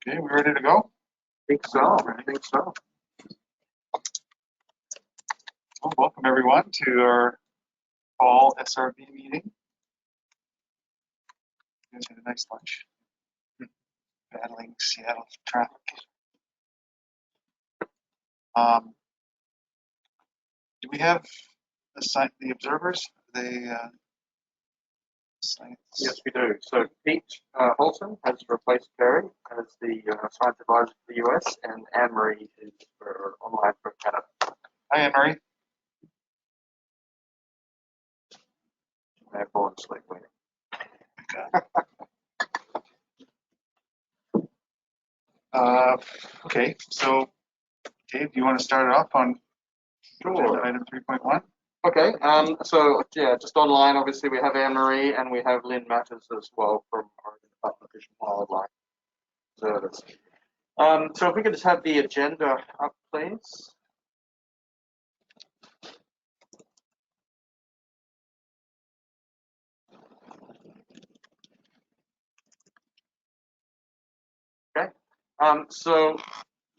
Okay, we ready to go? I think so. Well, welcome everyone to our fall SRB meeting. You guys had a nice lunch. Battling Seattle traffic. Do we have the observers? They Yes, we do. So Pete Holton has replaced Barry as the science advisor for the US, and Anne-Marie is for online for Canada. Hi, Anne-Marie. She may have fallen asleep waiting. Okay, so Dave, do you want to start it off on item 3.1? Okay, so yeah, just online, obviously we have Anne-Marie and we have Lynn Matters as well from Oregon Department of Fish and Wildlife Service. So if we could just have the agenda up, please. Okay, so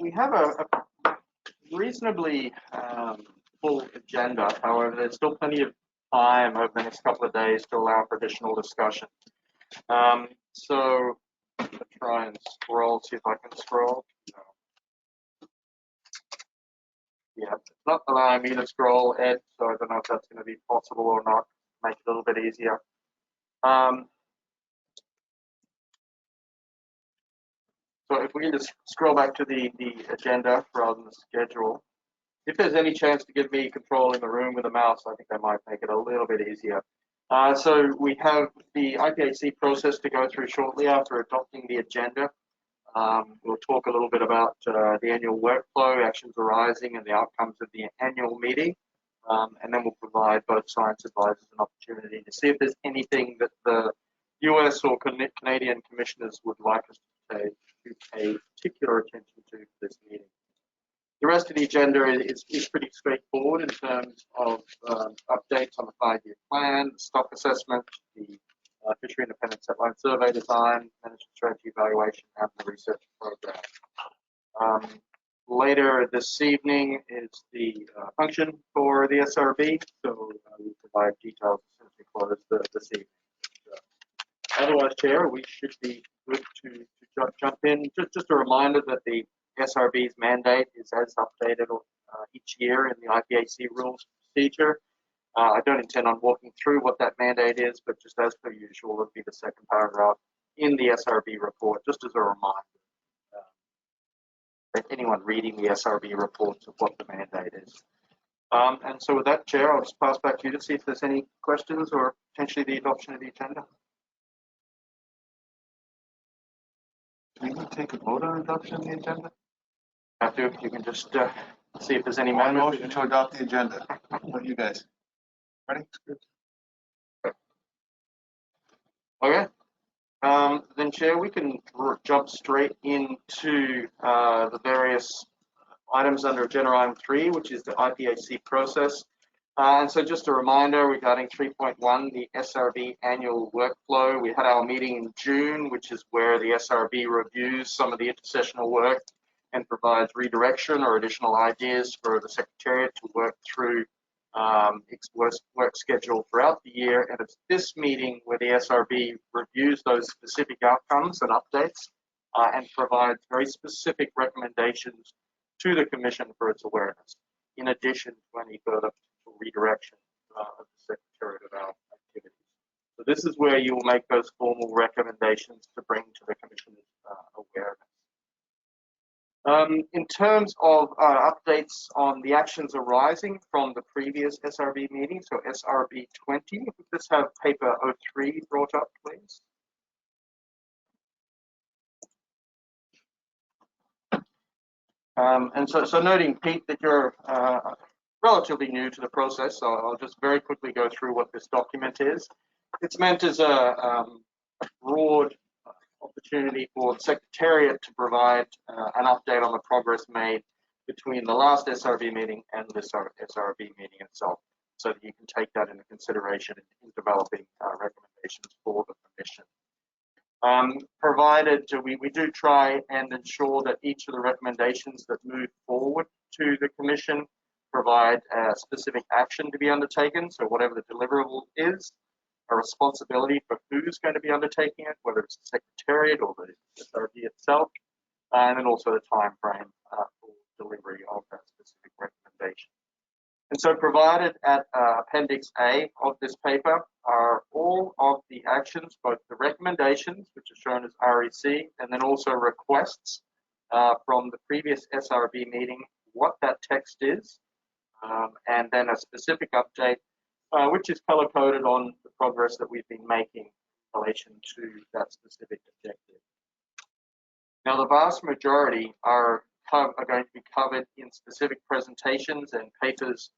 we have a reasonably full agenda. However, there's still plenty of time over the next couple of days to allow for additional discussion. So I'm going to try and scroll, see if I can scroll. No. Yeah, it's not allowing me to scroll, Ed, so I don't know if that's going to be possible or not. Make it a little bit easier. So if we can just scroll back to the agenda rather than the schedule. If there's any chance to give me control in the room with a mouse, I think that might make it a little bit easier. So we have the IPHC process to go through shortly after adopting the agenda. We'll talk a little bit about the annual workflow, actions arising, and the outcomes of the annual meeting. And then we'll provide both science advisors an opportunity to see if there's anything that the US or Canadian commissioners would like us to pay particular attention to for this meeting. The rest of the agenda is pretty straightforward in terms of updates on the 5-year plan, the stock assessment, the fishery independent setline survey design, management strategy evaluation, and the research program. Later this evening is the function for the SRB, so we'll provide details as soon as we close this evening. Otherwise, Chair, we should be good to jump in. Just a reminder that the SRB's mandate is as updated each year in the IPHC rules procedure. I don't intend on walking through what that mandate is, but just as per usual, it'll be the second paragraph in the SRB report, just as a reminder that anyone reading the SRB reports of what the mandate is. And so with that, Chair, I'll just pass back to you to see if there's any questions or potentially the adoption of the agenda. Do we take a vote on adoption of the agenda? Have to, you can just see if there's any motion to adopt the agenda. What do you guys? Ready? Okay. Then, Chair, we can jump straight into the various items under agenda item 3, which is the IPHC process. And so just a reminder regarding 3.1, the SRB annual workflow. We had our meeting in June, which is where the SRB reviews some of the intersessional work and provides redirection or additional ideas for the Secretariat to work through its work schedule throughout the year. And it's this meeting where the SRB reviews those specific outcomes and updates and provides very specific recommendations to the Commission for its awareness, in addition to any further redirection of the Secretariat of our activities. So this is where you will make those formal recommendations to bring to the Commission's awareness. In terms of updates on the actions arising from the previous SRB meeting, so SRB020, if we just have paper 03 brought up, please. And so noting, Pete, that you're relatively new to the process, so I'll just very quickly go through what this document is. It's meant as a broad opportunity for the Secretariat to provide an update on the progress made between the last SRB meeting and this SRB meeting itself, so that you can take that into consideration in developing recommendations for the Commission. Provided we do try and ensure that each of the recommendations that move forward to the Commission provide a specific action to be undertaken. So whatever the deliverable is, a responsibility for who's going to be undertaking it, whether it's the Secretariat or the SRB itself, and then also the time frame for delivery of that specific recommendation. And so provided at Appendix A of this paper are all of the actions, both the recommendations, which are shown as REC, and then also requests from the previous SRB meeting, what that text is, and then a specific update, which is color-coded on the progress that we've been making in relation to that specific objective. Now, the vast majority are going to be covered in specific presentations and papers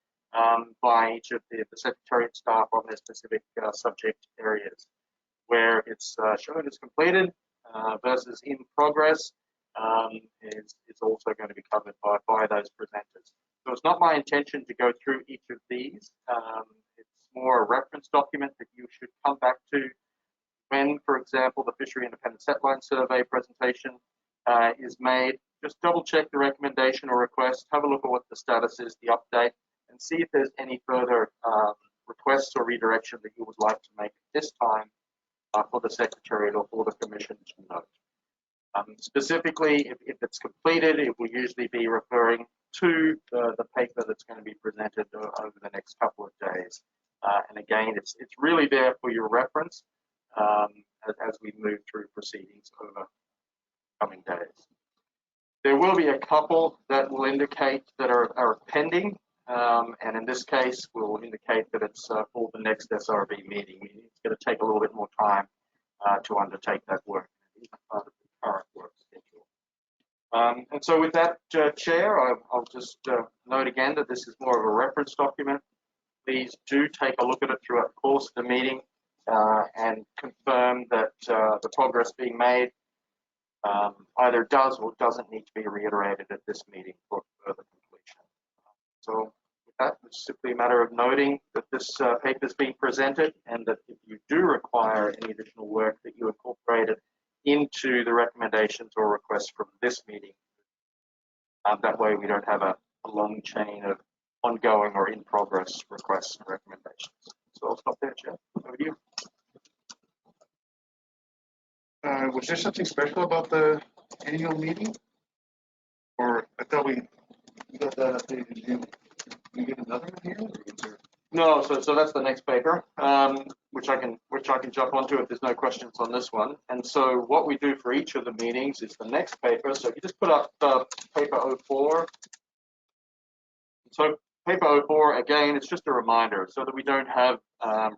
by each of the Secretariat staff on their specific subject areas, where it's shown as completed versus in progress is also going to be covered by those presenters. So it's not my intention to go through each of these. It's more a reference document that you should come back to when, for example, the Fishery Independent Setline Survey presentation is made. Just double check the recommendation or request, have a look at what the status is, the update, and see if there's any further requests or redirection that you would like to make at this time for the Secretariat or for the Commission to note. Specifically, if it's completed, it will usually be referring to the paper that's going to be presented over the next couple of days. And again, it's really there for your reference as we move through proceedings over coming days. There will be a couple that will indicate that are pending, and in this case, we'll indicate that it's for the next SRB meeting. It's going to take a little bit more time to undertake that work. It's part of the current work schedule. And so with that, Chair, I'll just note again that this is more of a reference document. Please do take a look at it throughout the course of the meeting and confirm that the progress being made either does or doesn't need to be reiterated at this meeting for further completion. So with that, it's simply a matter of noting that this paper is being presented, and that if you do require any additional work, that you incorporate it into the recommendations or requests from this meeting. That way we don't have a long chain of ongoing or in progress requests and recommendations. So I'll stop there, Chair. Over to you. Was there something special about the annual meeting? Or I thought we got that updated. Did you get another one here? Or is there... No, so that's the next paper, which I can jump onto if there's no questions on this one. And so what we do for each of the meetings is the next paper. So if you just put up paper 04. So paper 04, again, it's just a reminder so that we don't have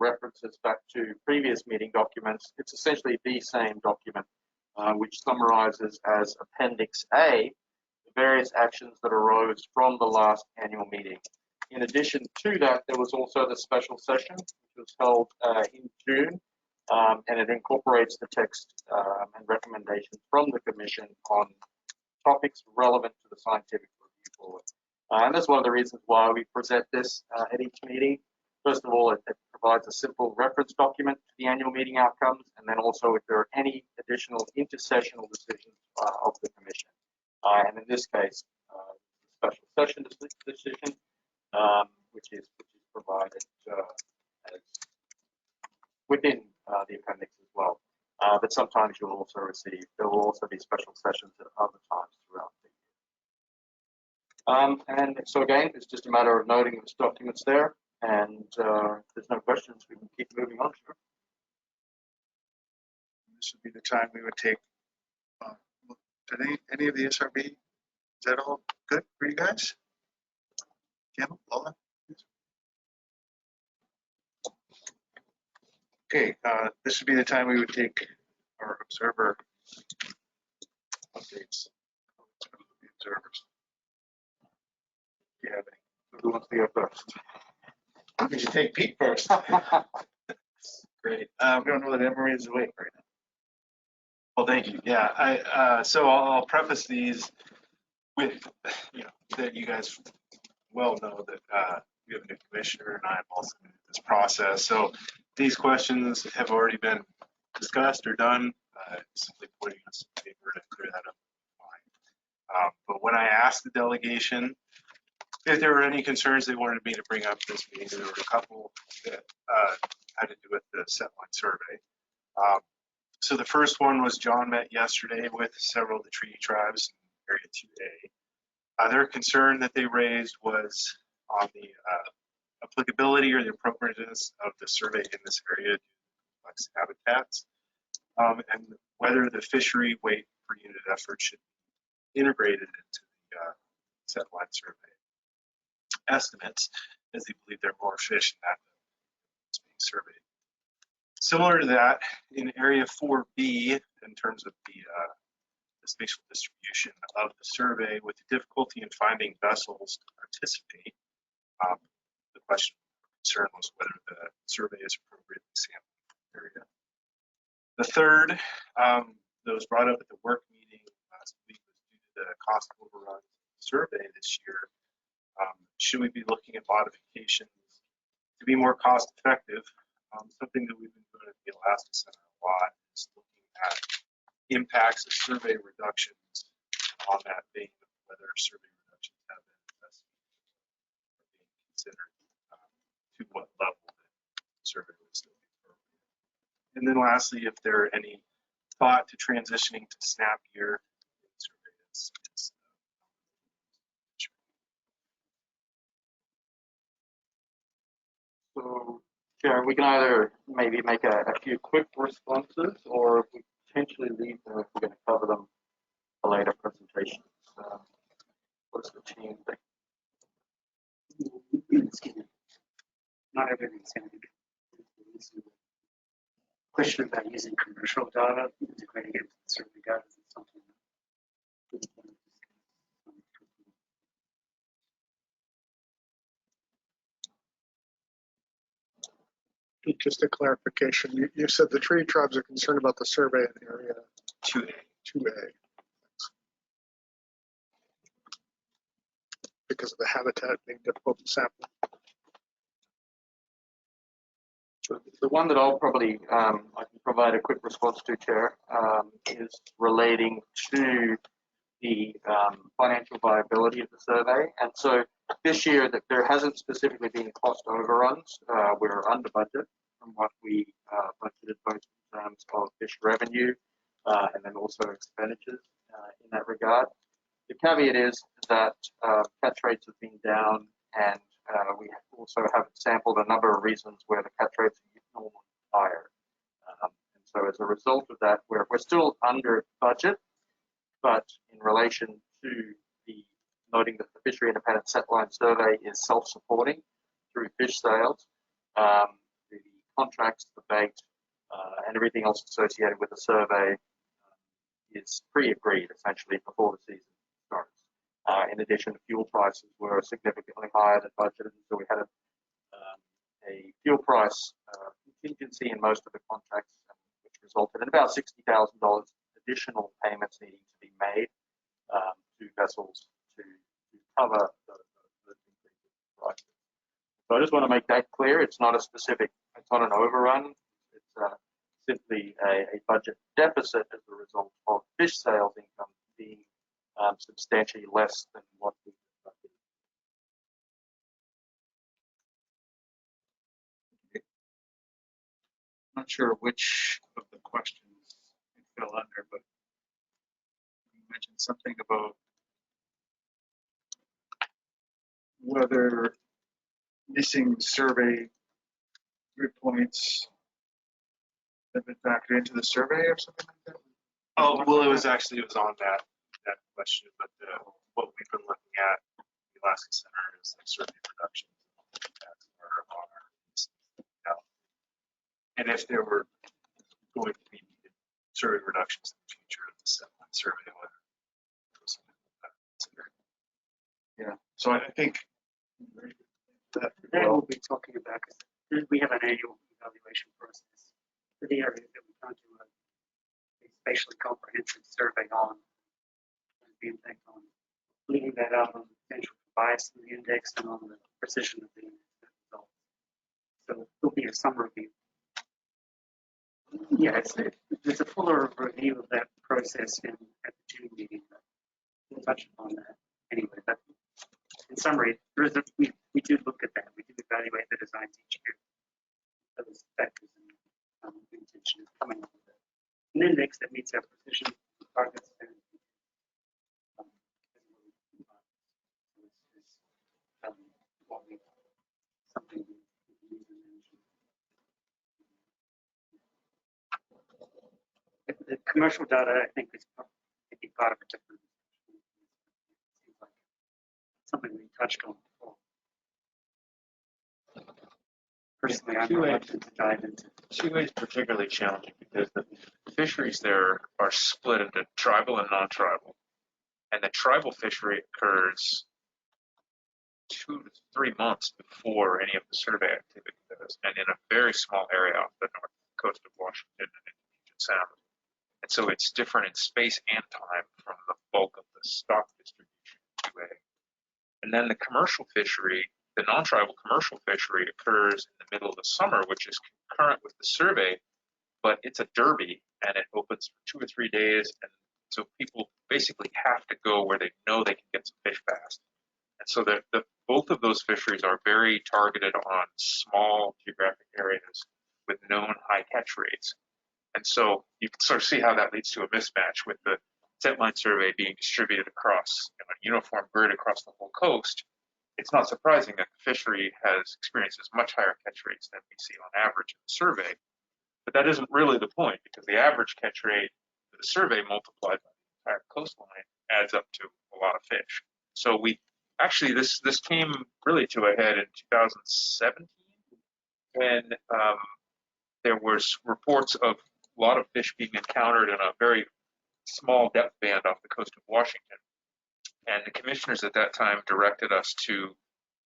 references back to previous meeting documents. It's essentially the same document, which summarizes as Appendix A the various actions that arose from the last annual meeting. In addition to that, there was also the special session, which was held in June, and it incorporates the text and recommendations from the Commission on topics relevant to the scientific review board. And that's one of the reasons why we present this at each meeting. First of all, it provides a simple reference document to the annual meeting outcomes, and then also if there are any additional intersessional decisions of the Commission. And in this case, the special session decision, which is provided as within the appendix as well. But sometimes you'll also receive, there will also be special sessions at other times throughout the year. And so again, it's just a matter of noting this document's there, and if there's no questions, we can keep moving on. Sure. This would be the time we would take any of the SRB. Is that all good for you guys? Kim, Lola? Okay, this would be the time we would take our observer updates. The observers. Do you have any? Who wants to go first? We should take Pete first. Great. We don't know that Emery is awake right now. Well, thank you. Yeah, so I'll preface these with, that you guys well know that we have a new commissioner, and I'm also new to this process. So these questions have already been discussed or done simply pointing us in paper to clear that up. Fine. But when I asked the delegation if there were any concerns they wanted me to bring up this meeting, there were a couple that had to do with the set line survey. So the first one was John met yesterday with several of the treaty tribes in Area 2A. Their concern that they raised was on the applicability or the appropriateness of the survey in this area due to complex habitats, and whether the fishery weight per unit effort should be integrated into the set line survey estimates, as they believe there are more fish in that that's being surveyed. Similar to that, in Area 4B, in terms of the spatial distribution of the survey, with the difficulty in finding vessels to participate, the question of concern was whether the survey is appropriate in the sample area. The third that was brought up at the work meeting last week was due to the cost overruns survey this year. Should we be looking at modifications to be more cost effective? Something that we've been doing at the Alaska Center a lot is looking at impacts of survey reductions on that vein of whether survey reductions have been investigated or being considered, to what level the survey would still be appropriate. And then lastly, if there are any thought to transitioning to snap year in survey is So, Chair, we can either maybe make a few quick responses, or if we potentially leave them if we're going to cover them for later presentations. What's the team think? Not everything's going to be. Question about using commercial data, integrating it into the survey data is something that Just a clarification, you said the treaty tribes are concerned about the survey in Area 2A. 2A because of the habitat being difficult to sample. The one that I'll probably I can provide a quick response to, Chair, is relating to the financial viability of the survey. And so this year, that there hasn't specifically been cost overruns. We're under budget from what we budgeted, both in terms of fish revenue and then also expenditures in that regard. The caveat is that catch rates have been down, and we also have sampled a number of reasons where the catch rates are normally higher. And so as a result of that, we're still under budget, but in relation to the noting that the Fishery Independent Setline Survey is self-supporting through fish sales, the contracts, the bait, and everything else associated with the survey is pre-agreed essentially before the season starts. In addition, fuel prices were significantly higher than budgeted, so we had a fuel price contingency in most of the contracts, which resulted in about $60,000 additional payments needing to be made to vessels to cover the prices. So I just want to make that clear. It's not a specific, it's not an overrun. It's simply a budget deficit as a result of fish sales income being substantially less than what we budgeted. Not sure which of the questions it fell under, but you mentioned something about whether missing survey grid points have been factored into the survey or something like that. Oh, well, it was on that question, but what we've been looking at in the Alaska Center is like survey reductions are on our list now. And if there were going to be survey reductions in the future of the setline survey, whether it was considered. Yeah, so I think that we'll be talking about, because we have an annual evaluation process for the areas that we can't do a spatially comprehensive survey on, and the impact on leaving that out on the potential bias in the index and on the precision of the results. So there'll be a summary review. Yeah, it's there's a fuller review of that process at the June meeting. We'll touch upon that anyway. But in summary, we do look at that. We do evaluate the designs each year. Those factors and intention of coming up with it. An index that meets our precision targets and something we need to mention. The commercial data, I think, is maybe part of a different. Seems like something we touched on before. Personally, I'm reluctant to dive into. 2A is particularly challenging because the fisheries there are split into tribal and non-tribal. And the tribal fishery occurs 2 to 3 months before any of the survey activity does, and in a very small area off the north coast of Washington and in Puget Sound. And so it's different in space and time from the bulk of the stock distribution 2A. And then the commercial fishery, the non-tribal commercial fishery occurs in the middle of the summer, which is concurrent with the survey, but it's a derby and it opens for 2 or 3 days. And so people basically have to go where they know they can get some fish fast. And so both of those fisheries are very targeted on small geographic areas with known high catch rates. And so you can sort of see how that leads to a mismatch with the scentline survey being distributed across a uniform grid across the whole coast. It's not surprising that the fishery experiences much higher catch rates than we see on average in the survey. But that isn't really the point, because the average catch rate for the survey multiplied by the entire coastline adds up to a lot of fish. So actually this came really to a head in 2017 when there was reports of a lot of fish being encountered in a very small depth band off the coast of Washington. And the commissioners at that time directed us to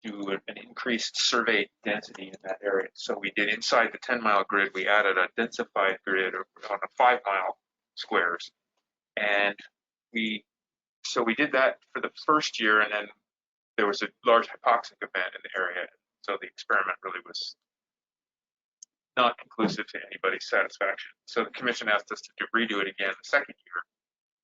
do an increased survey density in that area. So we did, inside the 10-mile grid, we added a densified grid on a 5-mile squares. And we did that for the first year, and then there was a large hypoxic event in the area. So the experiment really was not conclusive to anybody's satisfaction. So the commission asked us to redo it again the second year.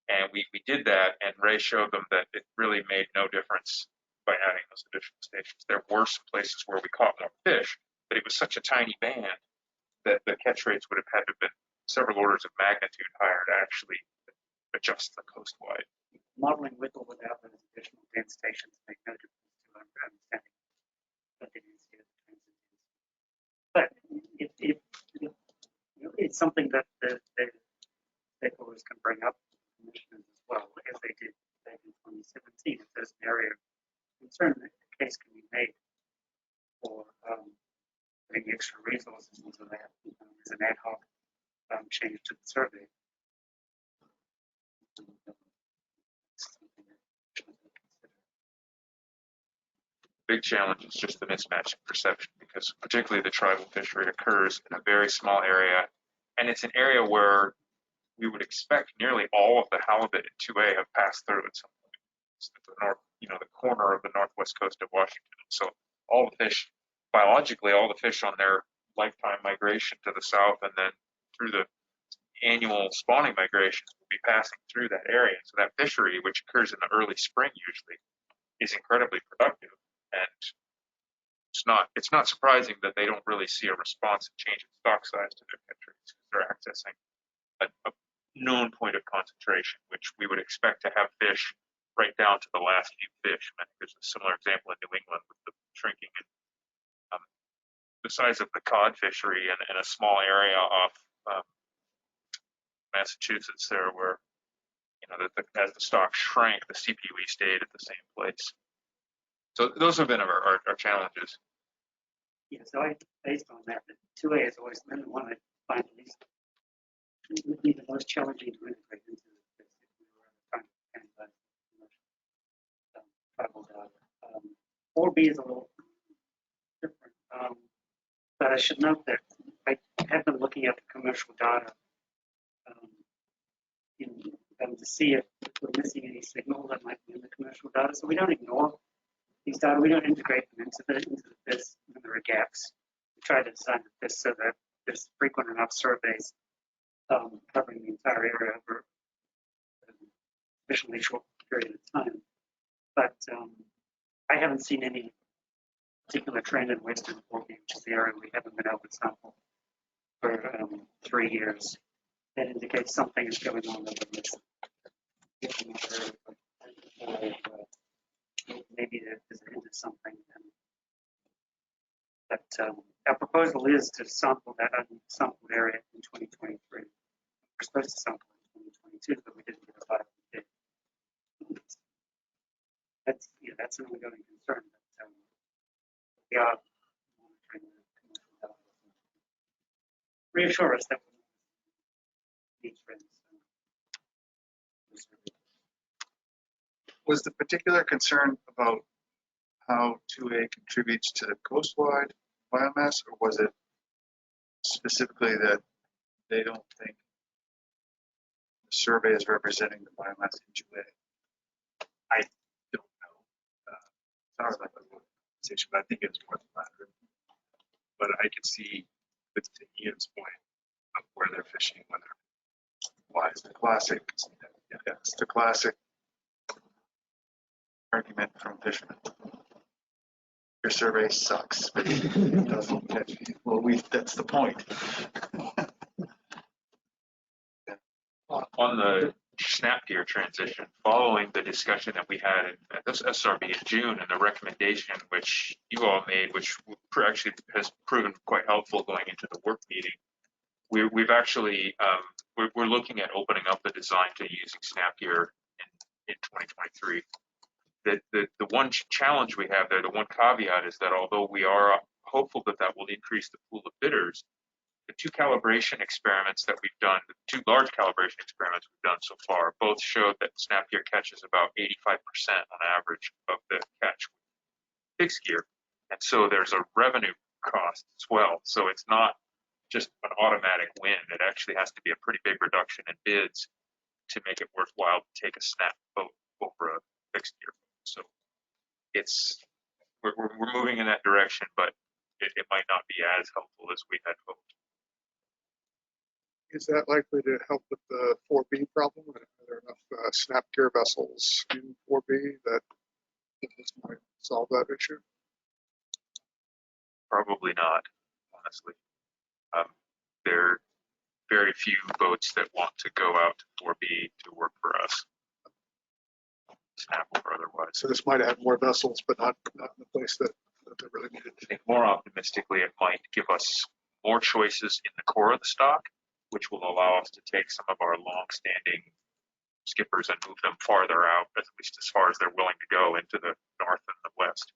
And we did that, and Ray showed them that it really made no difference by adding those additional stations. There were some places where we caught more fish, but it was such a tiny band that the catch rates would have had to have been several orders of magnitude higher to actually adjust the coastwide. Modeling with or without those additional dense stations make no difference to our understanding of the density of the transit. But it's something that the stakeholders can bring up to the commissioners as well, as they did back in 2017. If there's an area of concern, that the case can be made for putting extra resources into that as an ad hoc change to the survey. Big challenge is just the mismatch in perception, because particularly the tribal fishery occurs in a very small area, and it's an area where we would expect nearly all of the halibut in 2A have passed through at some point. It's the north, the corner of the northwest coast of Washington. So all the fish, biologically, all the fish on their lifetime migration to the south and then through the annual spawning migrations will be passing through that area. So that fishery, which occurs in the early spring usually, is incredibly productive. And it's not surprising that they don't really see a response and change in stock size to their catch rates, because they're accessing a known point of concentration, which we would expect to have fish right down to the last few fish. I think there's a similar example in New England with the shrinking and the size of the cod fishery in a small area off Massachusetts there, where as the stock shrank, the CPUE stayed at the same place. So those have been our challenges. Yeah, so based on that, the 2A is always the one I find at least would be the most challenging to integrate into this if we were ever trying to handle tribal data. 4B is a little different, but I should note that I have been looking at the commercial data to see if we're missing any signal that might be in the commercial data. So we don't ignore these data, we don't integrate them into the FIS when there are gaps. We try to design the FIS so that there's frequent enough surveys covering the entire area over a sufficiently short period of time. But I haven't seen any particular trend in Western 4B, which is the area we haven't been able to sample for 3 years. That indicates something is going on that we're missing. Maybe there's a hint of something. But our proposal is to sample that unsampled area in 2023. We're supposed to sample in 2022, but we didn't get a file. That's an ongoing concern. But we are monitoring the commercial development. Reassure us that we need trends. Was the particular concern about how 2A contributes to the coastwide biomass, or was it specifically that they don't think the survey is representing the biomass in 2A? I don't know. Sounds like a conversation, but I think it's more the latter. But I could see, with to Ian's point, of where they're fishing, when they're Why is the classic? Yeah, it's the classic argument from fishermen. Your survey sucks, but it doesn't catch you. Well, that's the point. On the snap gear transition, following the discussion that we had at this SRB in June and the recommendation which you all made, which actually has proven quite helpful going into the work meeting, we've actually, we're looking at opening up the design to using snap gear in 2023. The one challenge we have there, the one caveat is that although we are hopeful that that will increase the pool of bidders, the 2 calibration experiments that we've done, the 2 large calibration experiments we've done so far, both showed that snap gear catches about 85% on average of the catch with fixed gear. And so there's a revenue cost as well. So it's not just an automatic win. It actually has to be a pretty big reduction in bids to make it worthwhile to take a snap boat over a fixed gear. So we're moving in that direction, but it might not be as helpful as we had hoped. Is that likely to help with the 4B problem? Are there enough snap gear vessels in 4B that this might solve that issue? Probably not, honestly. There are very few boats that want to go out to 4B to work for us, snap or otherwise. So this might add more vessels, but not in the place that they really needed. I think more optimistically, it might give us more choices in the core of the stock, which will allow us to take some of our long-standing skippers and move them farther out, at least as far as they're willing to go into the north and the west.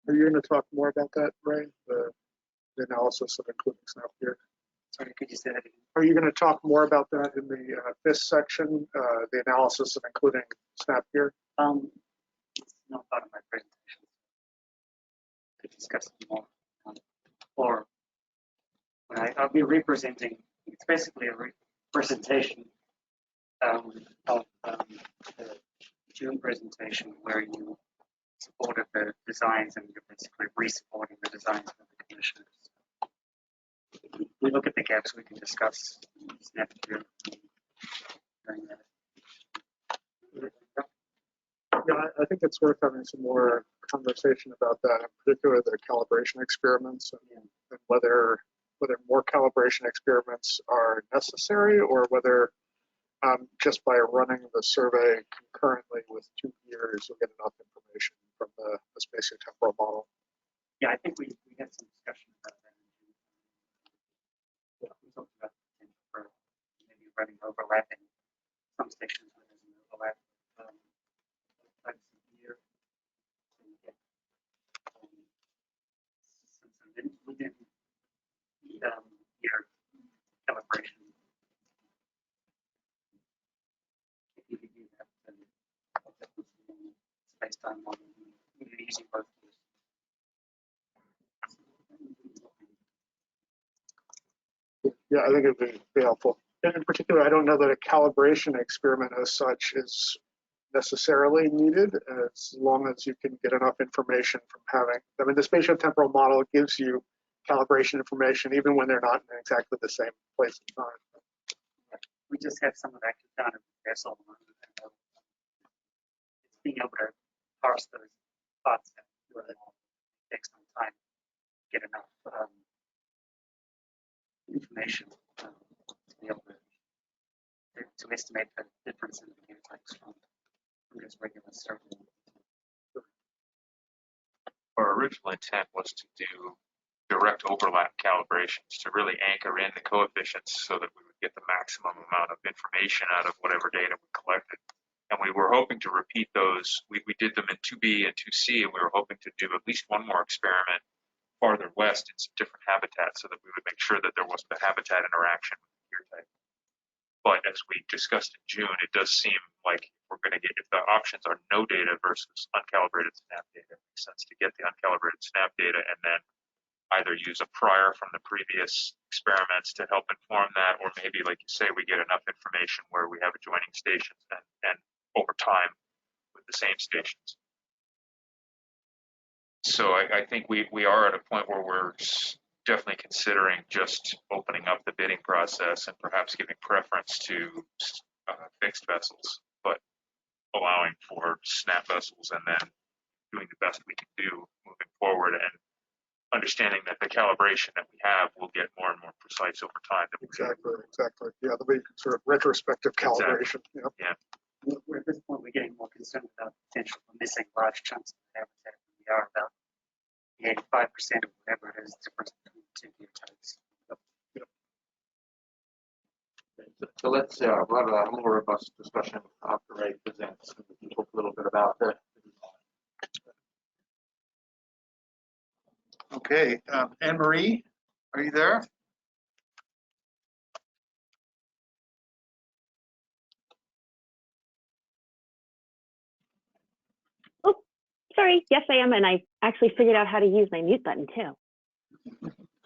Are you going to talk more about that, Ray? The analysis of including snap gear? Sorry, could you say that again? Are you going to talk more about that in the fifth section, the analysis of including snap gear? It's not part of my presentation. I could discuss it more. Or when I'll be representing, it's basically a representation of the June presentation where you supported the designs and you're basically re-supporting the designs of the commissioners. We look at the gaps, we can discuss snap gear during that. Yeah, I think it's worth having some more conversation about that, in particular the calibration experiments and whether more calibration experiments are necessary or whether just by running the survey concurrently with 2 years, you'll get enough information from the spatiotemporal model. Yeah, I think we had some discussion about that. Yeah, we talked about the potential for maybe running overlapping some stations where there's an overlap types of gear. Within year calibration. If you could do that, then space-time modeling, you're using both tools. Yeah, I think it would be helpful. And in particular, I don't know that a calibration experiment as such is necessarily needed as long as you can get enough information from having, I mean, the spatiotemporal model gives you calibration information, even when they're not in exactly the same place and time. We just have some of that done in vessel. It's being able to parse those thoughts out. It takes some time to get enough information to be able to estimate the difference in the genotypes from just regular survey. Our original intent was to do direct overlap calibrations to really anchor in the coefficients so that we would get the maximum amount of information out of whatever data we collected. And we were hoping to repeat those. We did them in 2B and 2C, and we were hoping to do at least one more experiment farther west in some different habitats so that we would make sure that there wasn't a habitat interaction with the gear type. But as we discussed in June, it does seem like we're going to get, if the options are no data versus uncalibrated snap data, it makes sense to get the uncalibrated snap data and then either use a prior from the previous experiments to help inform that, or maybe, like you say, we get enough information where we have adjoining stations and over time with the same stations. So I think we are at a point where we're definitely considering just opening up the bidding process and perhaps giving preference to fixed vessels, but allowing for snap vessels and then doing the best we can do moving forward and understanding that the calibration that we have will get more and more precise over time. Exactly. Yeah, there'll be sort of retrospective calibration. Exactly. Yeah. At this point, we're getting more concerned about the potential for missing large chunks of habitat than we are about the 85% of whatever it is difference between the two genotypes. So let's we'll have a more robust discussion after Ray presents. We can talk a little bit about the Okay, Anne-Marie, are you there? Oh, sorry. Yes, I am. And I actually figured out how to use my mute button too.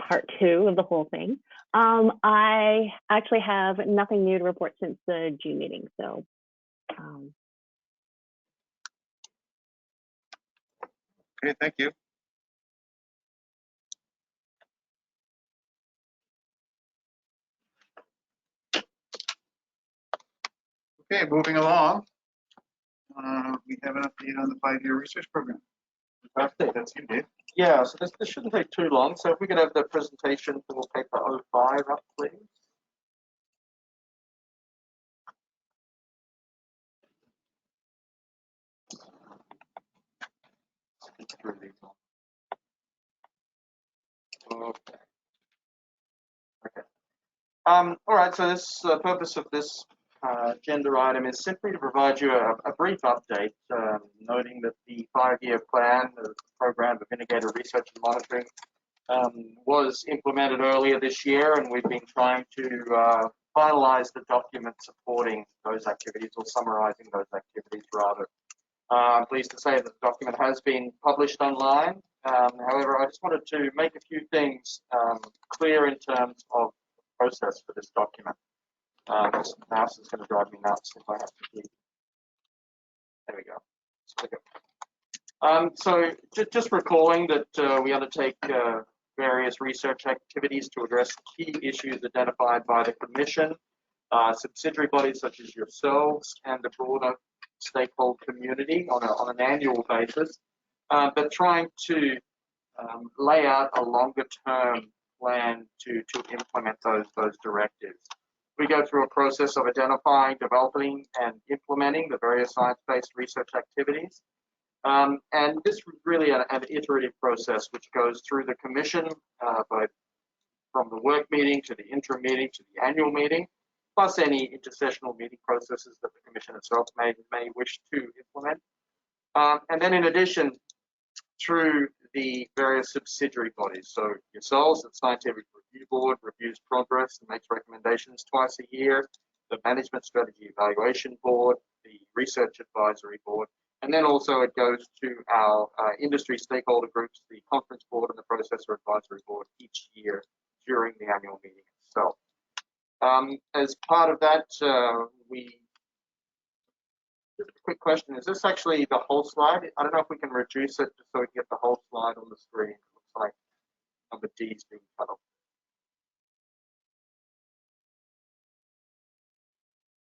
Part 2 of the whole thing. I actually have nothing new to report since the June meeting. So Okay, thank you. Okay, moving along. We have an update on the 5-year research program. That's you, Dave. Yeah, so this shouldn't take too long. So if we could have the presentation for paper 05 up, please. Okay. All right, so this purpose of this agenda item is simply to provide you a brief update, noting that the 5-year plan, the program of integrated research and monitoring, was implemented earlier this year, and we've been trying to finalize the document supporting those activities, or summarizing those activities rather. I'm pleased to say that the document has been published online. However, I just wanted to make a few things clear in terms of process for this document. This mouse is going to drive me nuts if I have to keep. There we go. So just recalling that we undertake various research activities to address key issues identified by the Commission, subsidiary bodies such as yourselves, and the broader stakeholder community on an annual basis, but trying to lay out a longer-term plan to implement those directives. We go through a process of identifying, developing, and implementing the various science-based research activities. And this is really an iterative process which goes through the Commission, from the work meeting to the interim meeting to the annual meeting, plus any intersessional meeting processes that the Commission itself may wish to implement. And then in addition, through the various subsidiary bodies. So yourselves, the Scientific Review Board reviews progress and makes recommendations twice a year, the Management Strategy Evaluation Board, the Research Advisory Board, and then also it goes to our industry stakeholder groups, the Conference Board and the Processor Advisory Board each year during the annual meeting itself. As part of that, just a quick question, is this actually the whole slide? I don't know if we can reduce it just so we can get the whole slide on the screen. It looks like I'm number D is being cut off.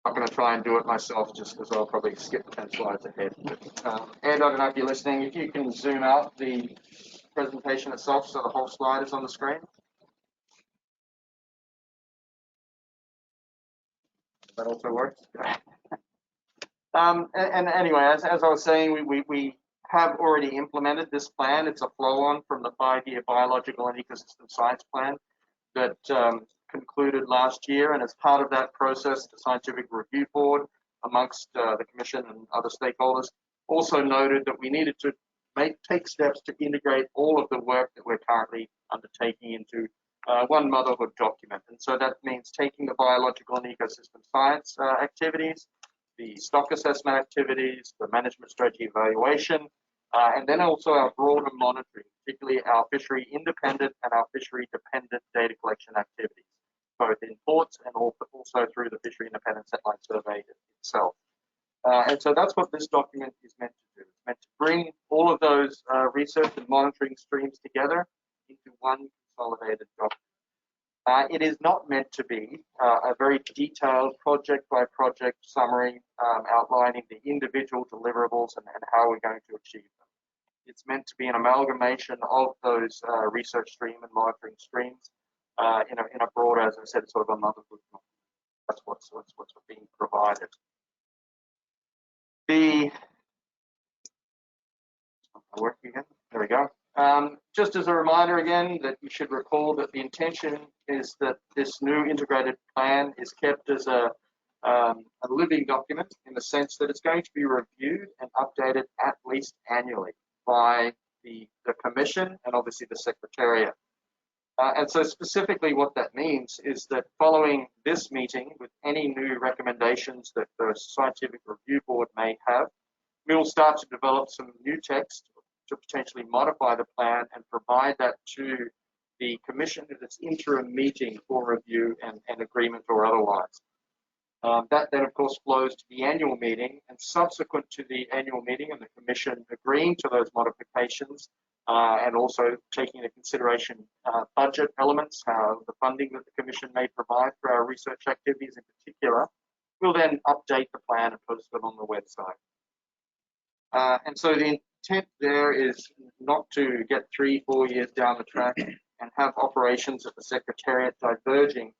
I'm going to try and do it myself just because I'll probably skip 10 slides ahead. Ed, I don't know if you're listening. If you can zoom out the presentation itself so the whole slide is on the screen. That also works. And anyway, as I was saying, we have already implemented this plan. It's a flow-on from the 5-year biological and ecosystem science plan that concluded last year. And as part of that process, the Scientific Review Board, amongst the Commission and other stakeholders, also noted that we needed to take steps to integrate all of the work that we're currently undertaking into one motherhood document. And so that means taking the biological and ecosystem science activities, the stock assessment activities, the management strategy evaluation, and then also our broader monitoring, particularly our fishery independent and our fishery dependent data collection activities, both in ports and also through the fishery independent setline survey itself. And so that's what this document is meant to do. It's meant to bring all of those research and monitoring streams together into one consolidated document. It is not meant to be a very detailed project by project summary outlining the individual deliverables and how we're going to achieve them. It's meant to be an amalgamation of those research stream and monitoring streams in a broader, as I said, sort of a motherhood document. That's what's being provided. Working again. There we go. Just as a reminder again, that you should recall that the intention is that this new integrated plan is kept as a living document in the sense that it's going to be reviewed and updated at least annually by the Commission and obviously the Secretariat. And so specifically what that means is that following this meeting with any new recommendations that the Scientific Review Board may have, we will start to develop some new text to potentially modify the plan and provide that to the Commission at its interim meeting for review and agreement or otherwise. That then, of course, flows to the annual meeting, and subsequent to the annual meeting and the Commission agreeing to those modifications and also taking into consideration budget elements, the funding that the Commission may provide for our research activities in particular, we'll then update the plan and post it on the website. And so the intent there is not to get 3-4 years down the track and have operations at the Secretariat diverging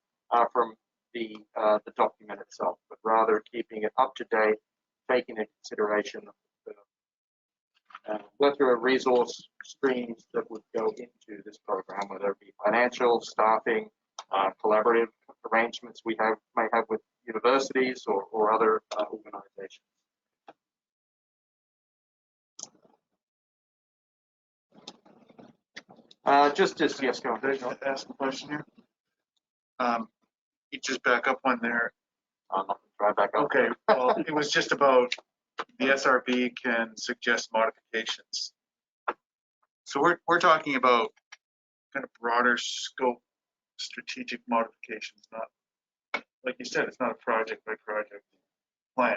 from the document itself, but rather keeping it up to date, taking into consideration the plethora of resource streams that would go into this program, whether it be financial, staffing, collaborative arrangements we may have with universities or other organizations. Yes, go ahead. Can I ask a question here? You just back up one there. Try back up. Okay, well, it was just about the SRB can suggest modifications. So we're talking about kind of broader scope strategic modifications, not, like you said, it's not a project by project plan.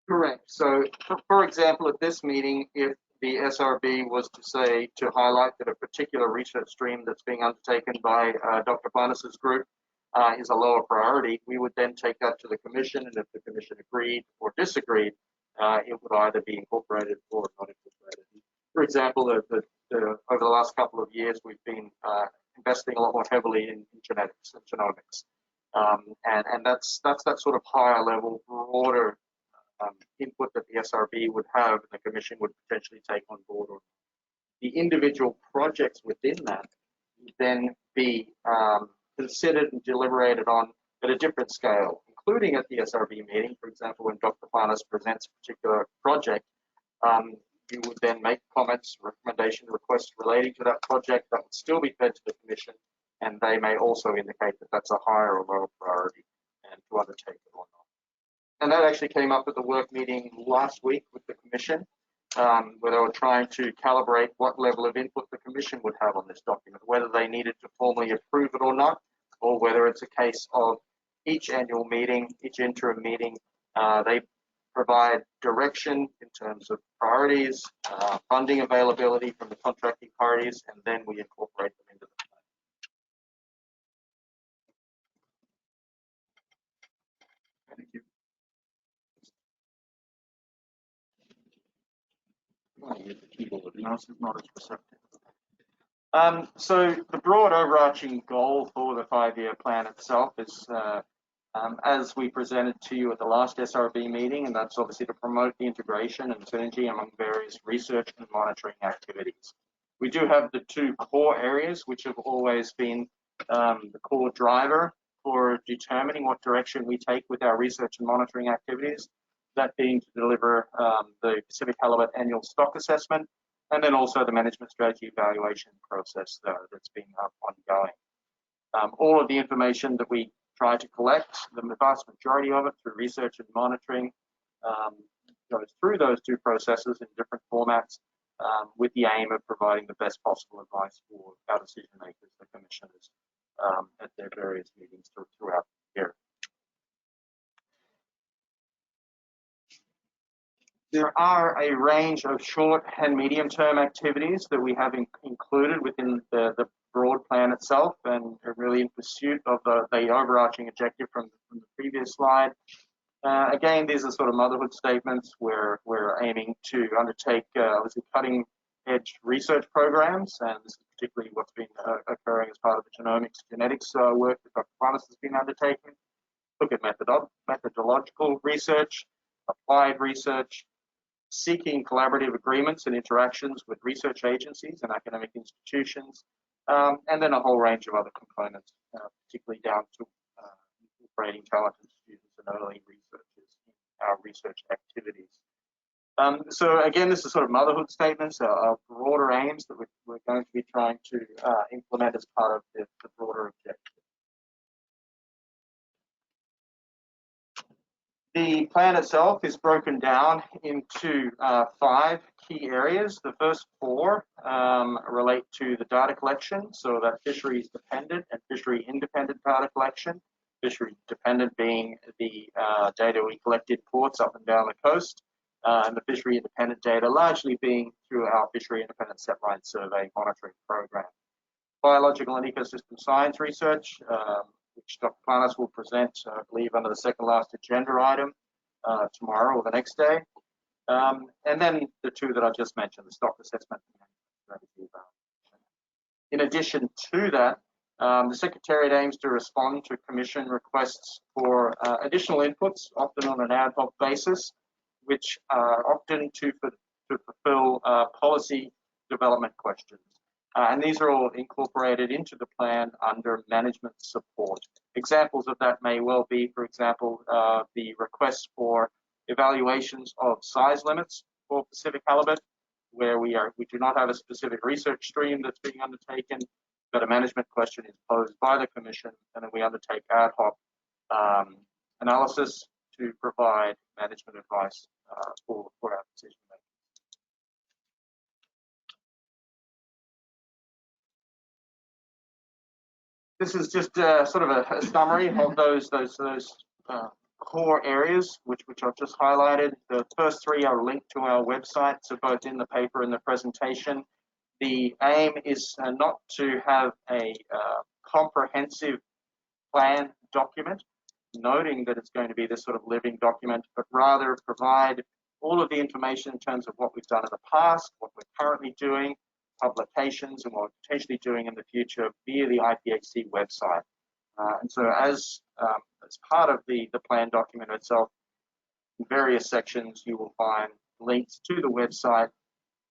Correct. So, for example, at this meeting, if the SRB was to highlight that a particular research stream that's being undertaken by Dr. Barnes's group is a lower priority, we would then take that to the Commission, and if the Commission agreed or disagreed, it would either be incorporated or not incorporated. For example, over the last couple of years, we've been investing a lot more heavily in genetics and genomics, and that's that sort of higher level, broader input that the SRB would have, and the Commission would potentially take on board. Or the individual projects within that would then be considered and deliberated on at a different scale, including at the SRB meeting. For example, when Dr. Parnas presents a particular project, you would then make comments, recommendations, requests relating to that project that would still be fed to the Commission, and they may also indicate that that's a higher or lower priority and to undertake it or not. And that actually came up at the work meeting last week with the Commission, where they were trying to calibrate what level of input the Commission would have on this document, whether they needed to formally approve it or not, or whether it's a case of each annual meeting, each interim meeting, they provide direction in terms of priorities, funding availability from the contracting parties, and then we incorporate them else is not as receptive. So the broad overarching goal for the 5-year plan itself is, as we presented to you at the last SRB meeting, and that's obviously to promote the integration and synergy among various research and monitoring activities. We do have the 2 core areas, which have always been the core driver for determining what direction we take with our research and monitoring activities, that being to deliver the Pacific Halibut annual stock assessment, and then also the management strategy evaluation process that's been ongoing. All of the information that we try to collect, the vast majority of it through research and monitoring, goes through those 2 processes in different formats with the aim of providing the best possible advice for our decision makers, the commissioners, at their various meetings throughout the year. There are a range of short and medium-term activities that we have included within the broad plan itself, and are really in pursuit of the overarching objective from the previous slide. Again, these are sort of motherhood statements where we're aiming to undertake obviously cutting-edge research programs, and this is particularly what's been occurring as part of the genomics genetics work that Dr. Planas has been undertaking. Look at methodological research, applied research, seeking collaborative agreements and interactions with research agencies and academic institutions, and then a whole range of other components, particularly down to incorporating talented students and early researchers in our research activities. So again, this is sort of motherhood statements, our broader aims that we're going to be trying to implement as part of the broader objective. The plan itself is broken down into 5 key areas. The first 4 relate to the data collection, so that fisheries dependent and fishery independent data collection. Fishery dependent being the data we collect in ports up and down the coast, and the fishery independent data largely being through our fishery independent setline survey monitoring program. Biological and ecosystem science research, which Dr. Planas will present, I believe, under the second last agenda item tomorrow or the next day. And then the 2 that I just mentioned, the stock assessment and strategy evaluation. In addition to that, the Secretariat aims to respond to Commission requests for additional inputs, often on an ad hoc basis, which are often to fulfill policy development questions. And these are all incorporated into the plan under management support. Examples of that may well be, for example, the request for evaluations of size limits for Pacific halibut, where we do not have a specific research stream that's being undertaken, but a management question is posed by the Commission, and then we undertake ad hoc analysis to provide management advice for our decision making. This is just sort of a summary of those core areas, which I've just highlighted. The first 3 are linked to our website, so both in the paper and the presentation. The aim is not to have a comprehensive plan document, noting that it's going to be this sort of living document, but rather provide all of the information in terms of what we've done in the past, what we're currently doing, publications, and what we're potentially doing in the future via the IPHC website. And so as part of the plan document itself, in various sections, you will find links to the website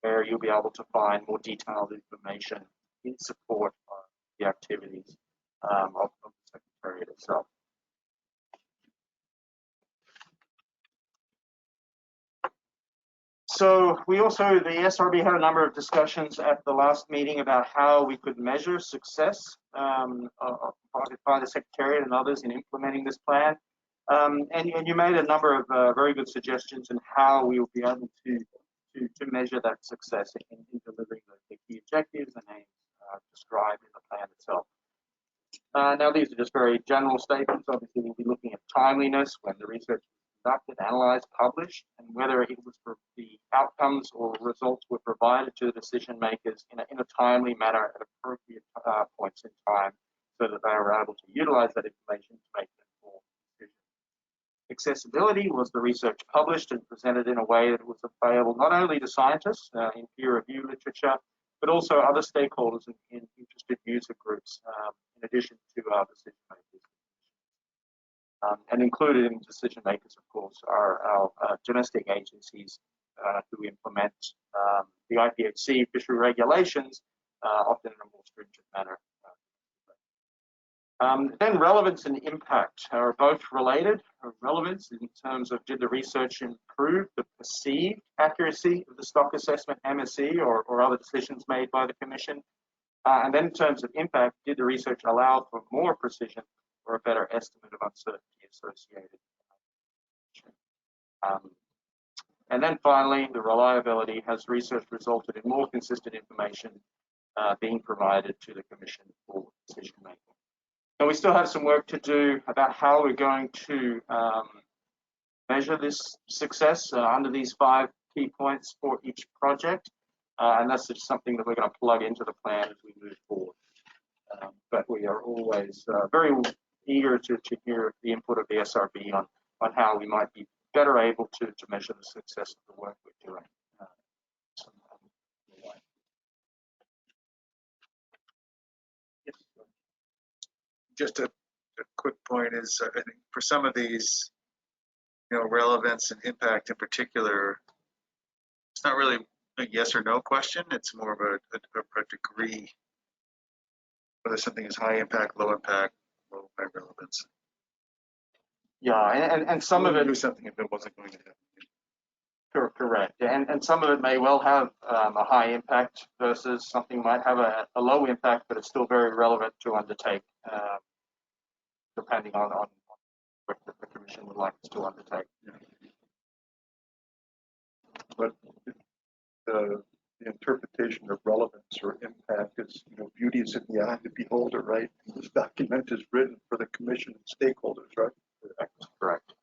where you'll be able to find more detailed information in support of the activities of the Secretariat itself. So we also, the SRB had a number of discussions at the last meeting about how we could measure success by the Secretariat and others in implementing this plan. And you made a number of very good suggestions on how we will be able to measure that success in delivering the key objectives and aims described in the plan itself. Now, these are just very general statements. Obviously, we'll be looking at timeliness when the research was conducted, analyzed, published, and whether it was for the outcomes or results were provided to the decision makers in a timely manner at appropriate points in time, so that they were able to utilize that information to make an informed decision. accessibility was the research published and presented in a way that was available not only to scientists in peer review literature, but also other stakeholders in interested user groups, in addition to our decision makers. And included in decision makers, of course, are our domestic agencies who implement the IPHC fishery regulations, often in a more stringent manner. Then relevance and impact are both related. Relevance in terms of did the research improve the perceived accuracy of the stock assessment MSE or other decisions made by the Commission? And then in terms of impact, did the research allow for more precision or a better estimate of uncertainty associated? And then finally, the reliability. Has research resulted in more consistent information being provided to the Commission for decision making? Now, we still have some work to do about how we're going to measure this success under these 5 key points for each project. And that's just something that we're going to plug into the plan as we move forward. But we are always very eager to hear the input of the SRB on how we might be better able to measure the success of the work we're doing. Just a quick point is, I think for some of these, relevance and impact in particular, it's not really a yes or no question. It's more of a degree, whether something is high impact, low impact, low relevance. Yeah, and some of it do something if it wasn't going to happen. Correct, and some of it may well have a high impact versus something might have a low impact, but it's still very relevant to undertake, depending on what the Commission would like us to undertake. But the interpretation of relevance or impact is, beauty is in the eye of the beholder, right? This document is written for the Commission and stakeholders, right? Correct.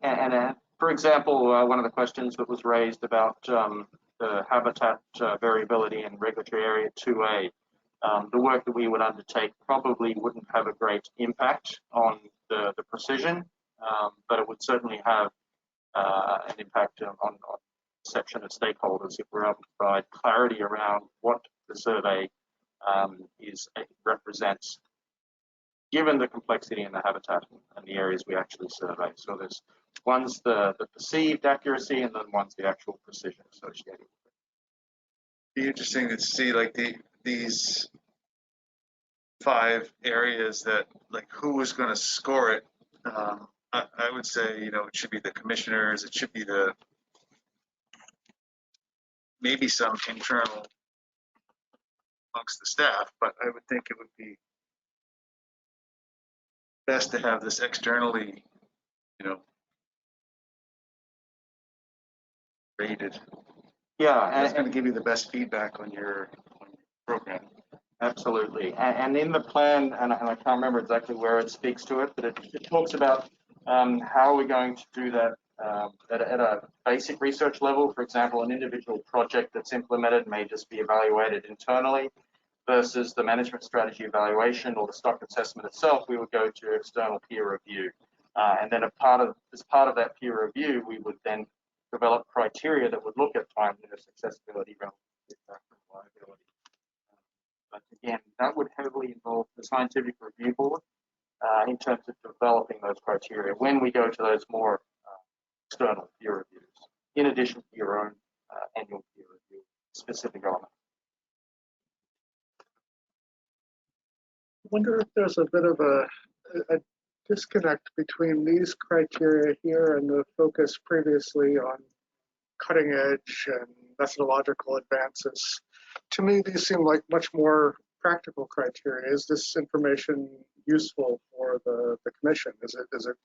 And for example, one of the questions that was raised about the habitat variability in regulatory area 2A, the work that we would undertake probably wouldn't have a great impact on the precision, but it would certainly have an impact on perception of stakeholders if we're able to provide clarity around what the survey represents, given the complexity in the habitat and the areas we actually survey. So there's one's the perceived accuracy, and then one's the actual precision associated with it. Be interesting to see these 5 areas that who is going to score it. I would say it should be the commissioners. It should be maybe some internal amongst the staff, but I would think it would be best to have this externally, rated. Yeah, and it's going to give you the best feedback on your program. Absolutely, and in the plan, and I can't remember exactly where it speaks to it, but it talks about how we're going to do that at a basic research level. For example, an individual project that's implemented may just be evaluated internally, versus the management strategy evaluation or the stock assessment itself, we would go to external peer review. And then as part of that peer review, we would then develop criteria that would look at timeliness, accessibility, reliability. But again, that would heavily involve the scientific review board in terms of developing those criteria when we go to those more external peer reviews, in addition to your own annual peer review specific on it. I wonder if there's a bit of a disconnect between these criteria here and the focus previously on cutting edge and methodological advances. To me, these seem like much more practical criteria. Is this information useful for the Commission? Is it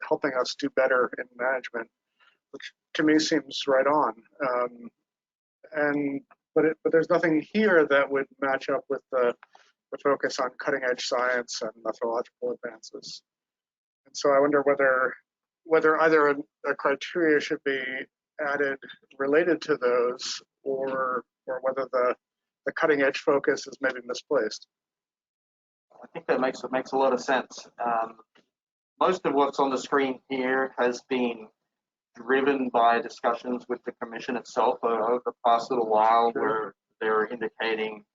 helping us do better in management? Which to me seems right on. But there's nothing here that would match up with the focus on cutting edge science and methodological advances. And so I wonder whether either a criteria should be added related to those, or whether the cutting edge focus is maybe misplaced. I think that makes a lot of sense. most of what's on the screen here has been driven by discussions with the commission itself over the past little while, where they're indicating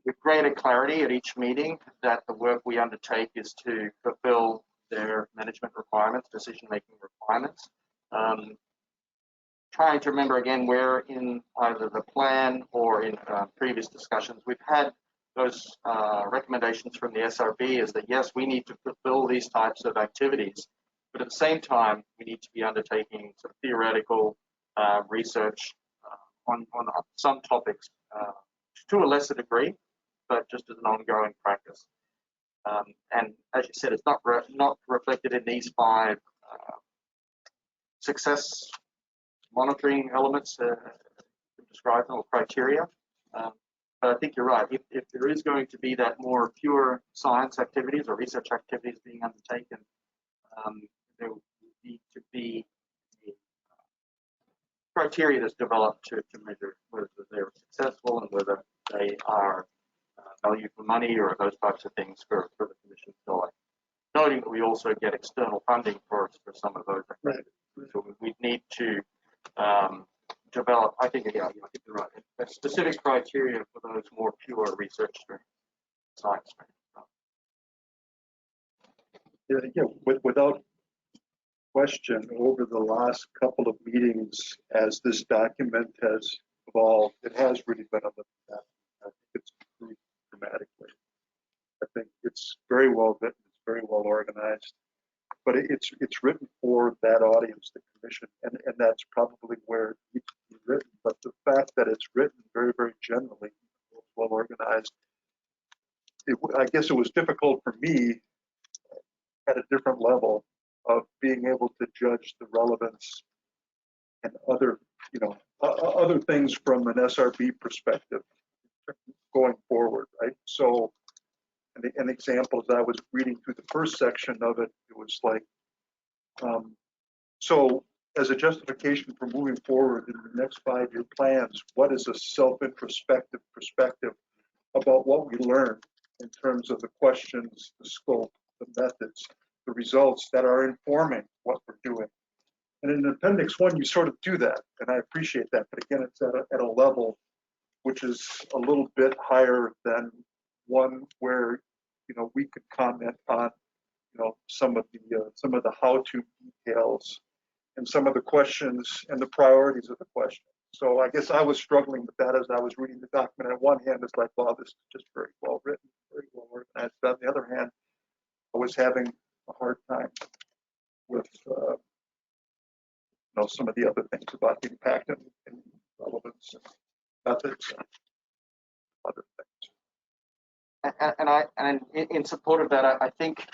with greater clarity at each meeting that the work we undertake is to fulfill their management requirements, decision-making requirements. Trying to remember again where in either the plan or in previous discussions we've had those recommendations from the SRB is that yes, we need to fulfill these types of activities, but at the same time we need to be undertaking sort of theoretical research on some topics to a lesser degree, but just as an ongoing practice. And as you said, it's not reflected in these 5 success monitoring elements described or criteria. But I think you're right. If there is going to be that more pure science activities or research activities being undertaken, there will need to be a criteria that's developed to measure whether they're successful and whether they are value for money or those types of things for the commission's dollar. Noting that we also get external funding for some of those activities. Right. So we need to develop, I think you're right, a specific criteria for those more pure research streams, science streams. Yeah, without question, over the last couple of meetings, as this document has evolved, it has really been a little bit. I think it's improved dramatically. I think it's very well written, it's very well organized, but it's written for that audience, the commission, and that's probably where it needs to be written. But the fact that it's written very, very generally, well organized, I guess it was difficult for me at a different level of being able to judge the relevance and other, other things from an SRB perspective going forward, right? So, an example, as I was reading through the first section of it, it was like, so as a justification for moving forward in the next 5-year plans, what is a self-introspective perspective about what we learned in terms of the questions, the scope, the methods, the results that are informing what we're doing? And in Appendix 1, you sort of do that, and I appreciate that. But again, it's at a level which is a little bit higher than one where we could comment on some of the how-to details and some of the questions and the priorities of the question. So I guess I was struggling with that as I was reading the document. On one hand, it's like, wow, this is just very well written, very well organized. But on the other hand, I was having a hard time with some of the other things about impact and relevance and methods and other things. And in support of that, I think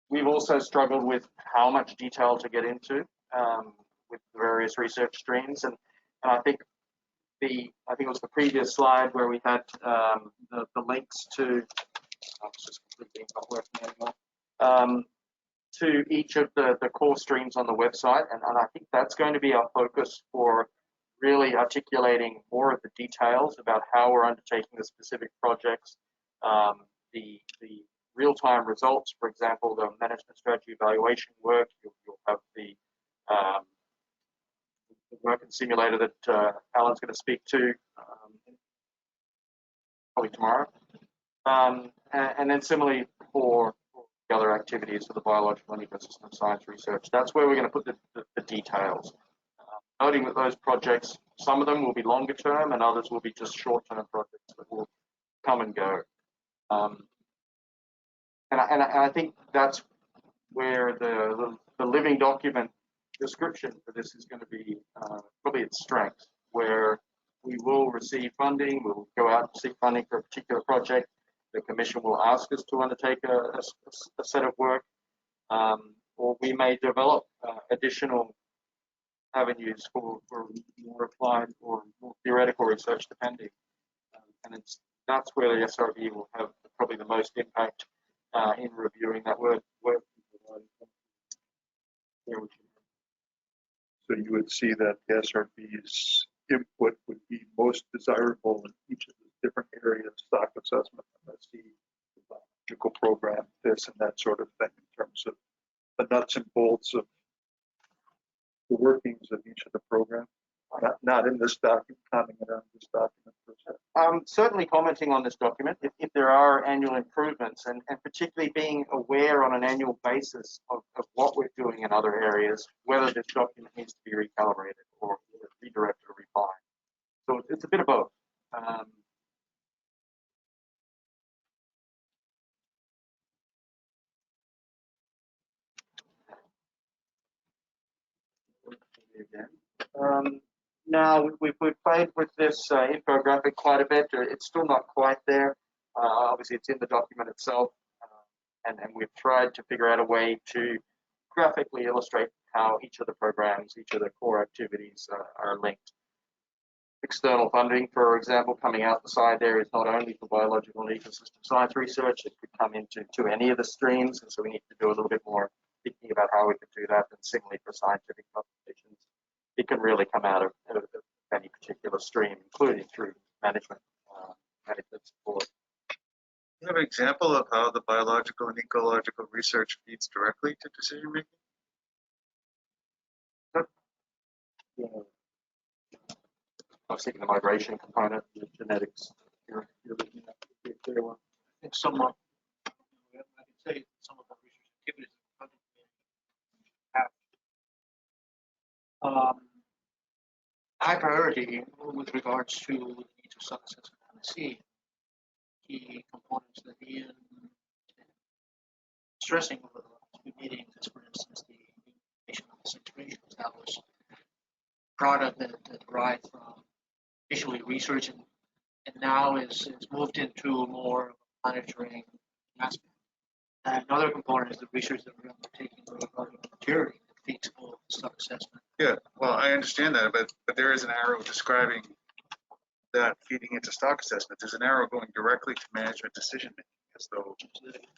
we've also struggled with how much detail to get into with the various research streams, and I think it was the previous slide where we had the links to. It's just completely not working anymore. To each of the core streams on the website, and I think that's going to be our focus for really articulating more of the details about how we're undertaking the specific projects, the real-time results, for example, the management strategy evaluation work. You'll have the work and simulator that Alan's going to speak to probably tomorrow, and then similarly for the other activities for the biological and ecosystem science research. That's where we're going to put the details. Noting that those projects, some of them will be longer term and others will be just short-term projects that will come and go. And I think that's where the living document description for this is going to be probably its strength, where we will receive funding, we'll go out and seek funding for a particular project. The commission will ask us to undertake a set of work, or we may develop additional avenues for more applied or more theoretical research, depending. And that's where the SRB will have probably the most impact in reviewing that work. So you would see that the SRB's input would be most desirable in each of the different areas: stock assessment, MSC, clinical program, this and that sort of thing in terms of the nuts and bolts of the workings of each of the programs. Not in this document, commenting on this document per se. Certainly commenting on this document, if there are annual improvements, and particularly being aware on an annual basis of what we're doing in other areas, whether this document needs to be recalibrated or redirected or refined. So it's a bit of both. Now we've played with this infographic quite a bit. It's still not quite there. Obviously, it's in the document itself, and we've tried to figure out a way to graphically illustrate how each of the programs, each of the core activities are linked. External funding, for example, coming out the side there is not only for biological and ecosystem science research, it could come into any of the streams, and so we need to do a little bit more thinking about how we can do that. And similarly for scientific publications, it can really come out of any particular stream, including through management support. You have an example of how the biological and ecological research feeds directly to decision making? I was thinking the migration component, the genetics. You're looking at the clear one. I think somewhat, I can say some of the research activities have high priority with regards to the needs of success of MSC. Key components that Ian stressing over the last few meetings is, for instance, the implementation of the situation. That was product that derived from initially research and now is moved into more monitoring aspect. And another component is the research that we're undertaking regarding maturity that feeds full stock assessment. Yeah, well, I understand that, but there is an arrow describing that feeding into stock assessment. There's an arrow going directly to management decision making, as though.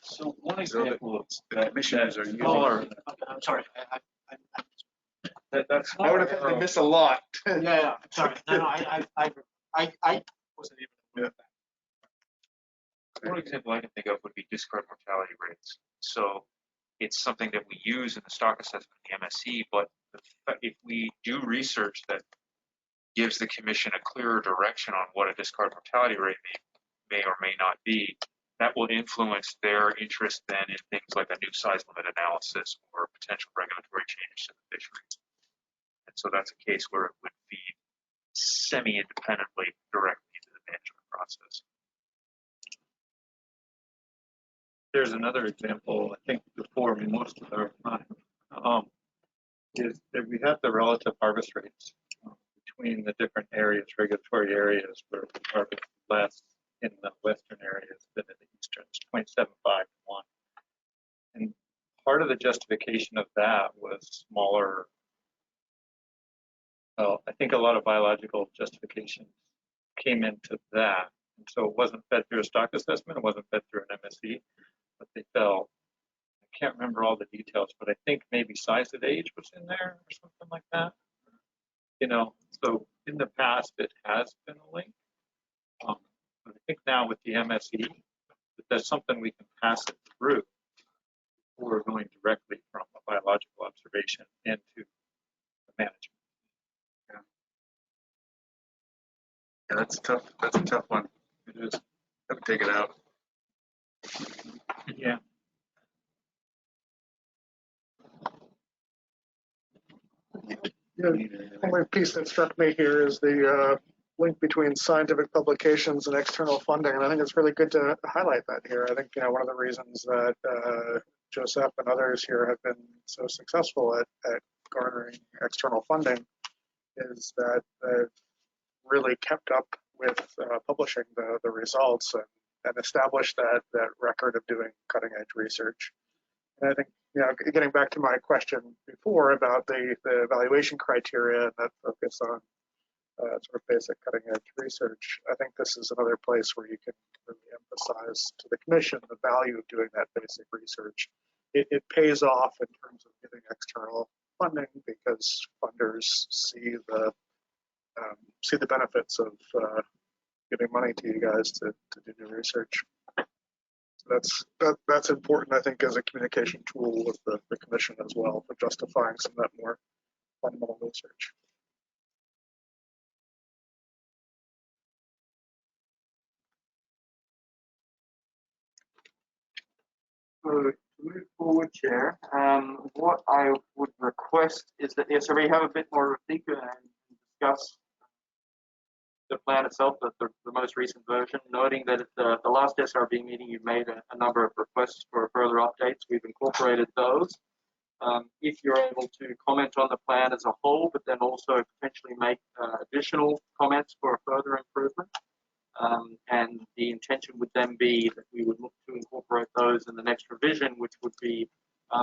So one example of the commissioners are using. I'm sorry, That's I would have had to miss a lot. yeah, sorry. No, I wasn't even aware of that. One example I can think of would be discard mortality rates. So it's something that we use in the stock assessment, the MSC, but if we do research that gives the commission a clearer direction on what a discard mortality rate may or may not be, that will influence their interest then in things like a new size limit analysis or potential regulatory changes to the fishery. And so that's a case where it would feed semi-independently directly into the management process. There's another example, I think before most of our time, is that we have the relative harvest rates between the different areas, regulatory areas, where we harvest less in the western areas than in the eastern. It's 0.75 to 1. And part of the justification of that was smaller. Well, I think a lot of biological justifications came into that. And so it wasn't fed through a stock assessment, it wasn't fed through an MSC, but they fell. I can't remember all the details, but I think maybe size of age was in there or something like that. You know, so in the past it has been a link. But I think now with the MSE, that that's something we can pass it through. We're going directly from a biological observation into the management. Yeah, that's tough. That's a tough one. It is. I would take it out. Yeah. Yeah, the only piece that struck me here is the link between scientific publications and external funding, and I think it's really good to highlight that here. I think one of the reasons that Joseph and others here have been so successful at garnering external funding is that they've really kept up with publishing the results and established that record of doing cutting edge research. And I think, getting back to my question before about the evaluation criteria and that focus on sort of basic cutting edge research, I think this is another place where you can really emphasize to the commission the value of doing that basic research. It pays off in terms of giving external funding because funders see the benefits of giving money to you guys to do new research. That's important, I think, as a communication tool with the commission as well, for justifying some of that more fundamental research. So to move forward, Chair, what I would request is that the SRB have a bit more of a think and discuss the plan itself, the most recent version, noting that at the last SRB meeting, you made a number of requests for further updates. We've incorporated those. If you're able to comment on the plan as a whole, but then also potentially make additional comments for a further improvement. And the intention would then be that we would look to incorporate those in the next revision, which would be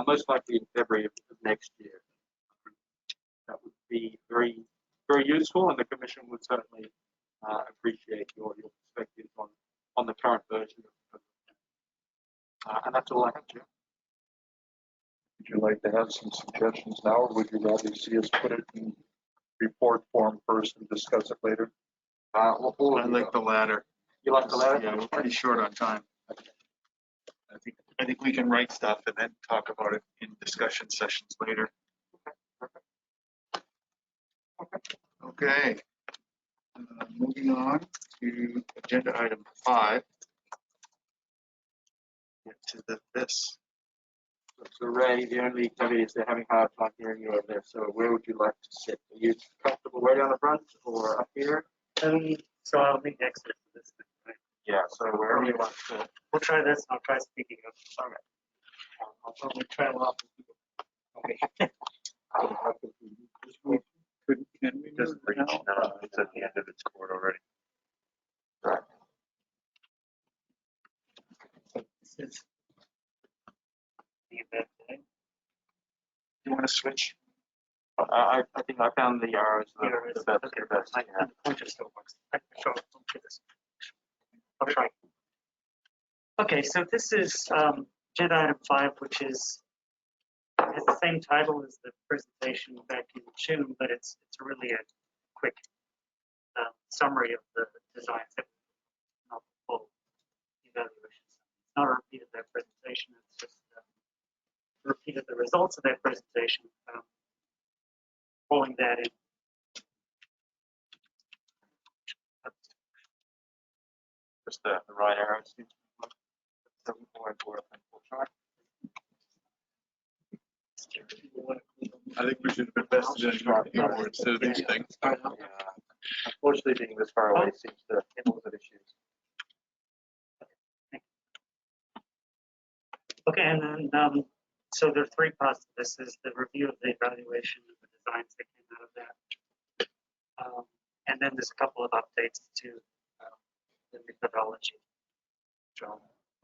most likely in February of next year. That would be very, very useful, and the Commission would certainly appreciate your perspectives on the current version of and that's all I have, Chair. Would you like to have some suggestions now, or would you rather see us put it in report form first and discuss it later? I like the latter. You like the latter? Yeah, we're pretty short on time. I think we can write stuff and then talk about it in discussion sessions later. Okay. Moving on to agenda item 5. Get to this. So Ray, the only caveat is they're having a hard time hearing you over there. So where would you like to sit? Are you comfortable way down the front or up here? So I'll make exit for this thing, right? Yeah, so wherever you want to. We'll try this, and I'll try speaking up. Okay. I'll probably try a lot. Okay. Can we Doesn't reach now. It's at the end of its cord already. Right. This is the event thing. You want to switch? I think I found the arrows the best. Okay, The best. I the pointer still works. I can show this. I'll try. Okay, so this is agenda item 5, which has the same title as the presentation back in June, but it's really a quick summary of the designs that not the full evaluation. It's not a repeat of their presentation. It's just a repeat of the results of their presentation. Pulling that in. Just the right arrow seems to be 7.4. I think we should have invested in more instead of these things. Unfortunately, being this far away seems to limit issues. Okay, and then so there are 3 parts to this. Is the review of the evaluation of the designs that came out of that, and then there's a couple of updates to the methodology, which I'll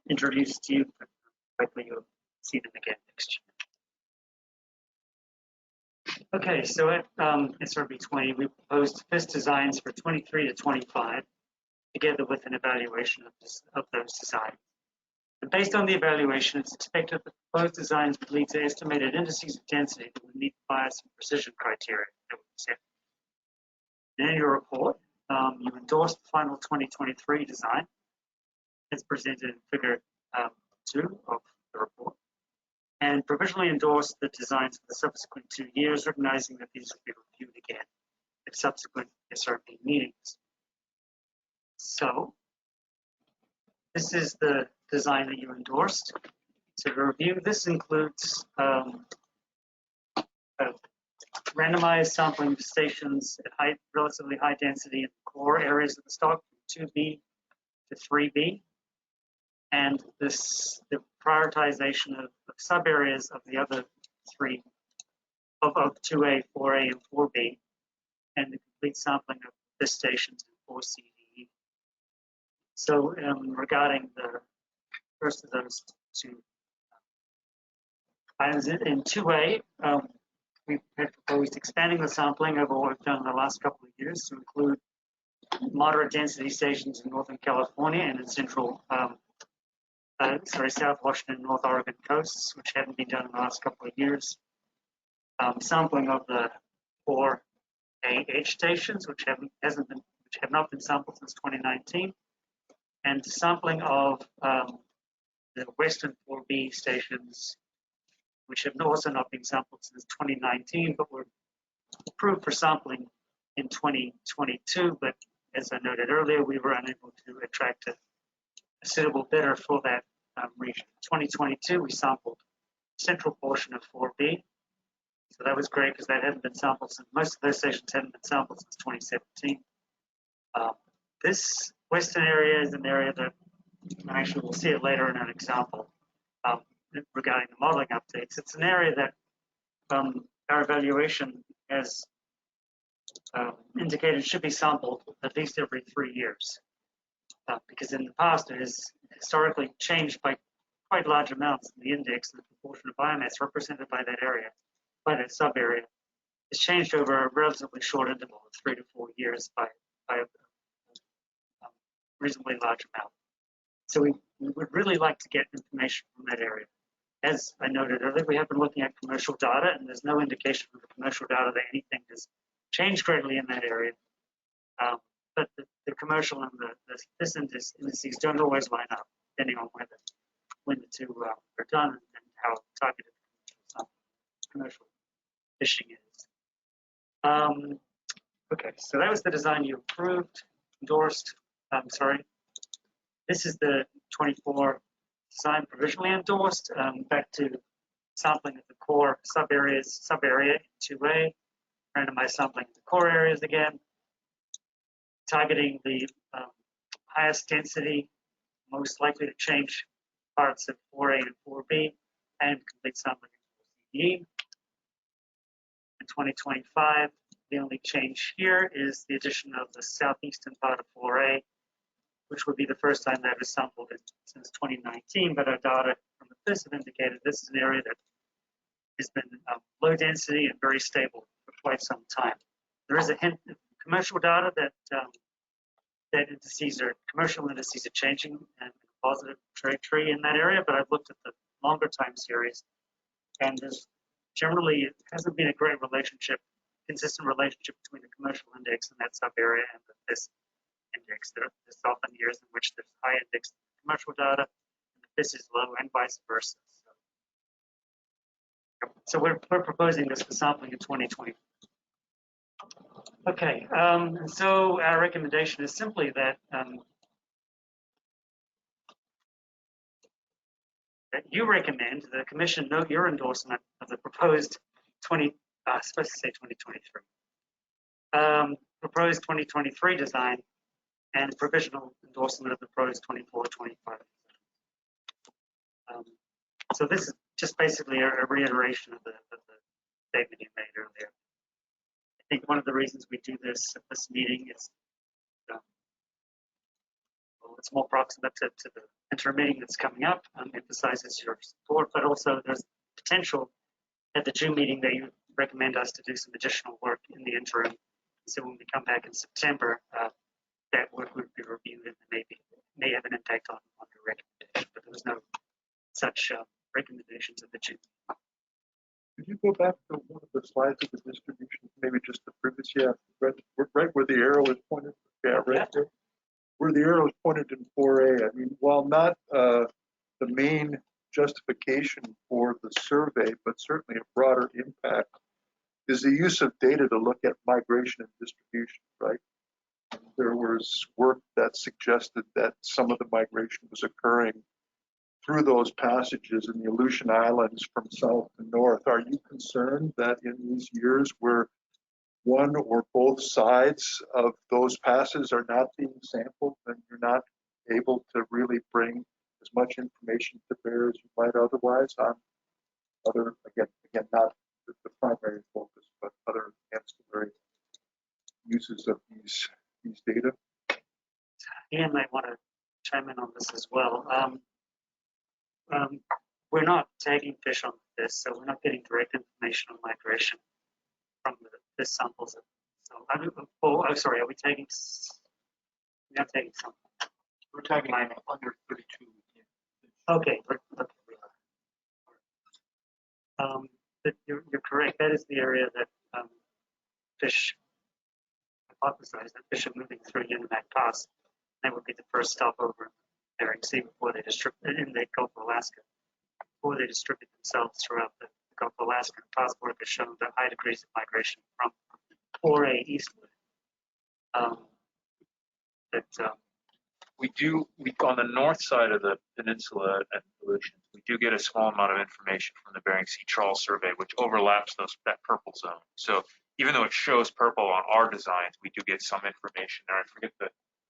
introduce to you. Likely you'll see them again next year. Okay, so at SRB20, we proposed FIST designs for 23 to 25, together with an evaluation of those designs. And based on the evaluation, it's expected that the proposed designs would lead to estimated indices of density that would meet bias and precision criteria that we set. In your report, you endorsed the final 2023 design as presented in figure 2 of the report, and provisionally endorsed the designs for the subsequent 2 years, recognizing that these would be reviewed again at subsequent SRB meetings. So this is the design that you endorsed. So to review, this includes randomized sampling stations at relatively high density in the core areas of the stock, from 2B to 3B, and the prioritization of sub areas of the other 3 of 2A, 4A, and 4B, and the complete sampling of the stations in 4CDE. So regarding the first of those 2 items in 2A, we had proposed expanding the sampling over what we've done in the last couple of years to include moderate density stations in Northern California and in South Washington and North Oregon coasts, which haven't been done in the last couple of years. Sampling of the 4AH stations, which have not been sampled since 2019, and sampling of the western 4B stations, which have also not been sampled since 2019, but were approved for sampling in 2022. But as I noted earlier, we were unable to attract a suitable bidder for that region. 2022, we sampled central portion of 4B. So that was great because that hadn't been sampled since, most of those stations hadn't been sampled since 2017. This western area is an area that, and actually we'll see it later in an example regarding the modeling updates. It's an area that our evaluation has indicated should be sampled at least every 3 years. Because in the past it has historically changed by quite large amounts in the index, and the proportion of biomass represented by that area, by that sub-area, has changed over a relatively short interval of 3 to 4 years by a reasonably large amount. So we would really like to get information from that area. As I noted earlier, we have been looking at commercial data, and there's no indication from the commercial data that anything has changed greatly in that area. But the commercial and this indices don't always line up, depending on when the two are done and how targeted commercial fishing is. Okay, so that was the design you approved, endorsed. This is the 24 design provisionally endorsed. Back to sampling of the core area 2A, randomized sampling of the core areas again, targeting the highest density, most likely to change parts of 4A and 4B, and complete sampling of 4CE. In 2025, the only change here is the addition of the southeastern part of 4A, which would be the first time that was sampled since 2019, but our data from the FIS have indicated this is an area that has been low density and very stable for quite some time. There is a hint of commercial data that commercial indices are changing and a positive trajectory in that area, but I've looked at the longer time series, and there's generally it hasn't been a great consistent relationship between the commercial index and that sub area and the FIS index. There's often years in which there's high index commercial data and the FIS is low, and vice versa. So we're proposing this for sampling in 2020. Okay, so our recommendation is simply that you recommend the Commission note your endorsement of the proposed 2023 design and provisional endorsement of the proposed 24-25. So this is just basically a reiteration of the statement you made earlier. I think one of the reasons we do this at this meeting is well, it's more proximate to the interim meeting that's coming up, emphasizes your support, but also there's potential at the June meeting that you recommend us to do some additional work in the interim. So when we come back in September, that work would be reviewed and may have an impact on your recommendation, but there was no such recommendations at the June. Could you go back to one of the slides of the distribution, maybe just the previous, right where the arrow is pointed? Yeah, right there. Where the arrow is pointed in 4A. I mean, while not the main justification for the survey, but certainly a broader impact, is the use of data to look at migration and distribution, right? There was work that suggested that some of the migration was occurring through those passages in the Aleutian Islands from south to north. Are you concerned that in these years where one or both sides of those passes are not being sampled, and you're not able to really bring as much information to bear as you might otherwise on other, again, not the primary focus, but other ancillary uses of these data? Ian might want to chime in on this as well. We're not tagging fish on this, so we're not getting direct information on migration from the fish samples. So, oh, sorry, are we tagging? We're not tagging some. We're tagging under 32. Okay, but you're correct. That is the area that fish hypothesized that fish are moving through Unimac Pass. That would be the first stop over area. IPHC before they distribute in the Gulf of Alaska, before they distribute themselves throughout the Gulf of Alaska. Past work has shown the high degrees of migration from 4A eastward. We on the north side of the peninsula and Aleutians, we do get a small amount of information from the Bering Sea Trawl Survey, which overlaps that purple zone. So even though it shows purple on our designs, we do get some information there. I forget the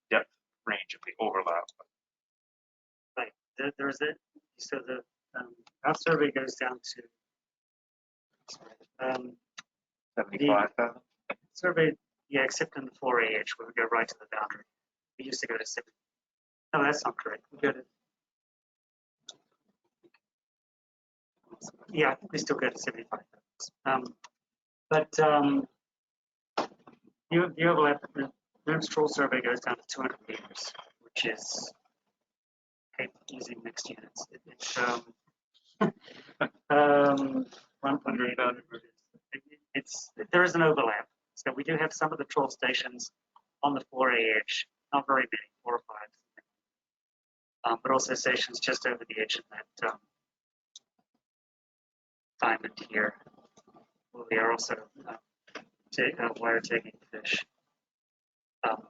depth range of the overlap. Right. There's it. So our survey goes down to 75,000. survey, yeah, except in the 4AH where we go right to the boundary. We used to go to 70. No, that's not correct. We go to, yeah, we still go to 75. But the overlap, the Rim Trawl survey goes down to 200 meters, which is, okay, using mixed units. It's 100. There is an overlap. So we do have some of the trawl stations on the 4AH, not very many, 4 or 5. But also stations just over the edge of that diamond here, where we are also wire tagging fish.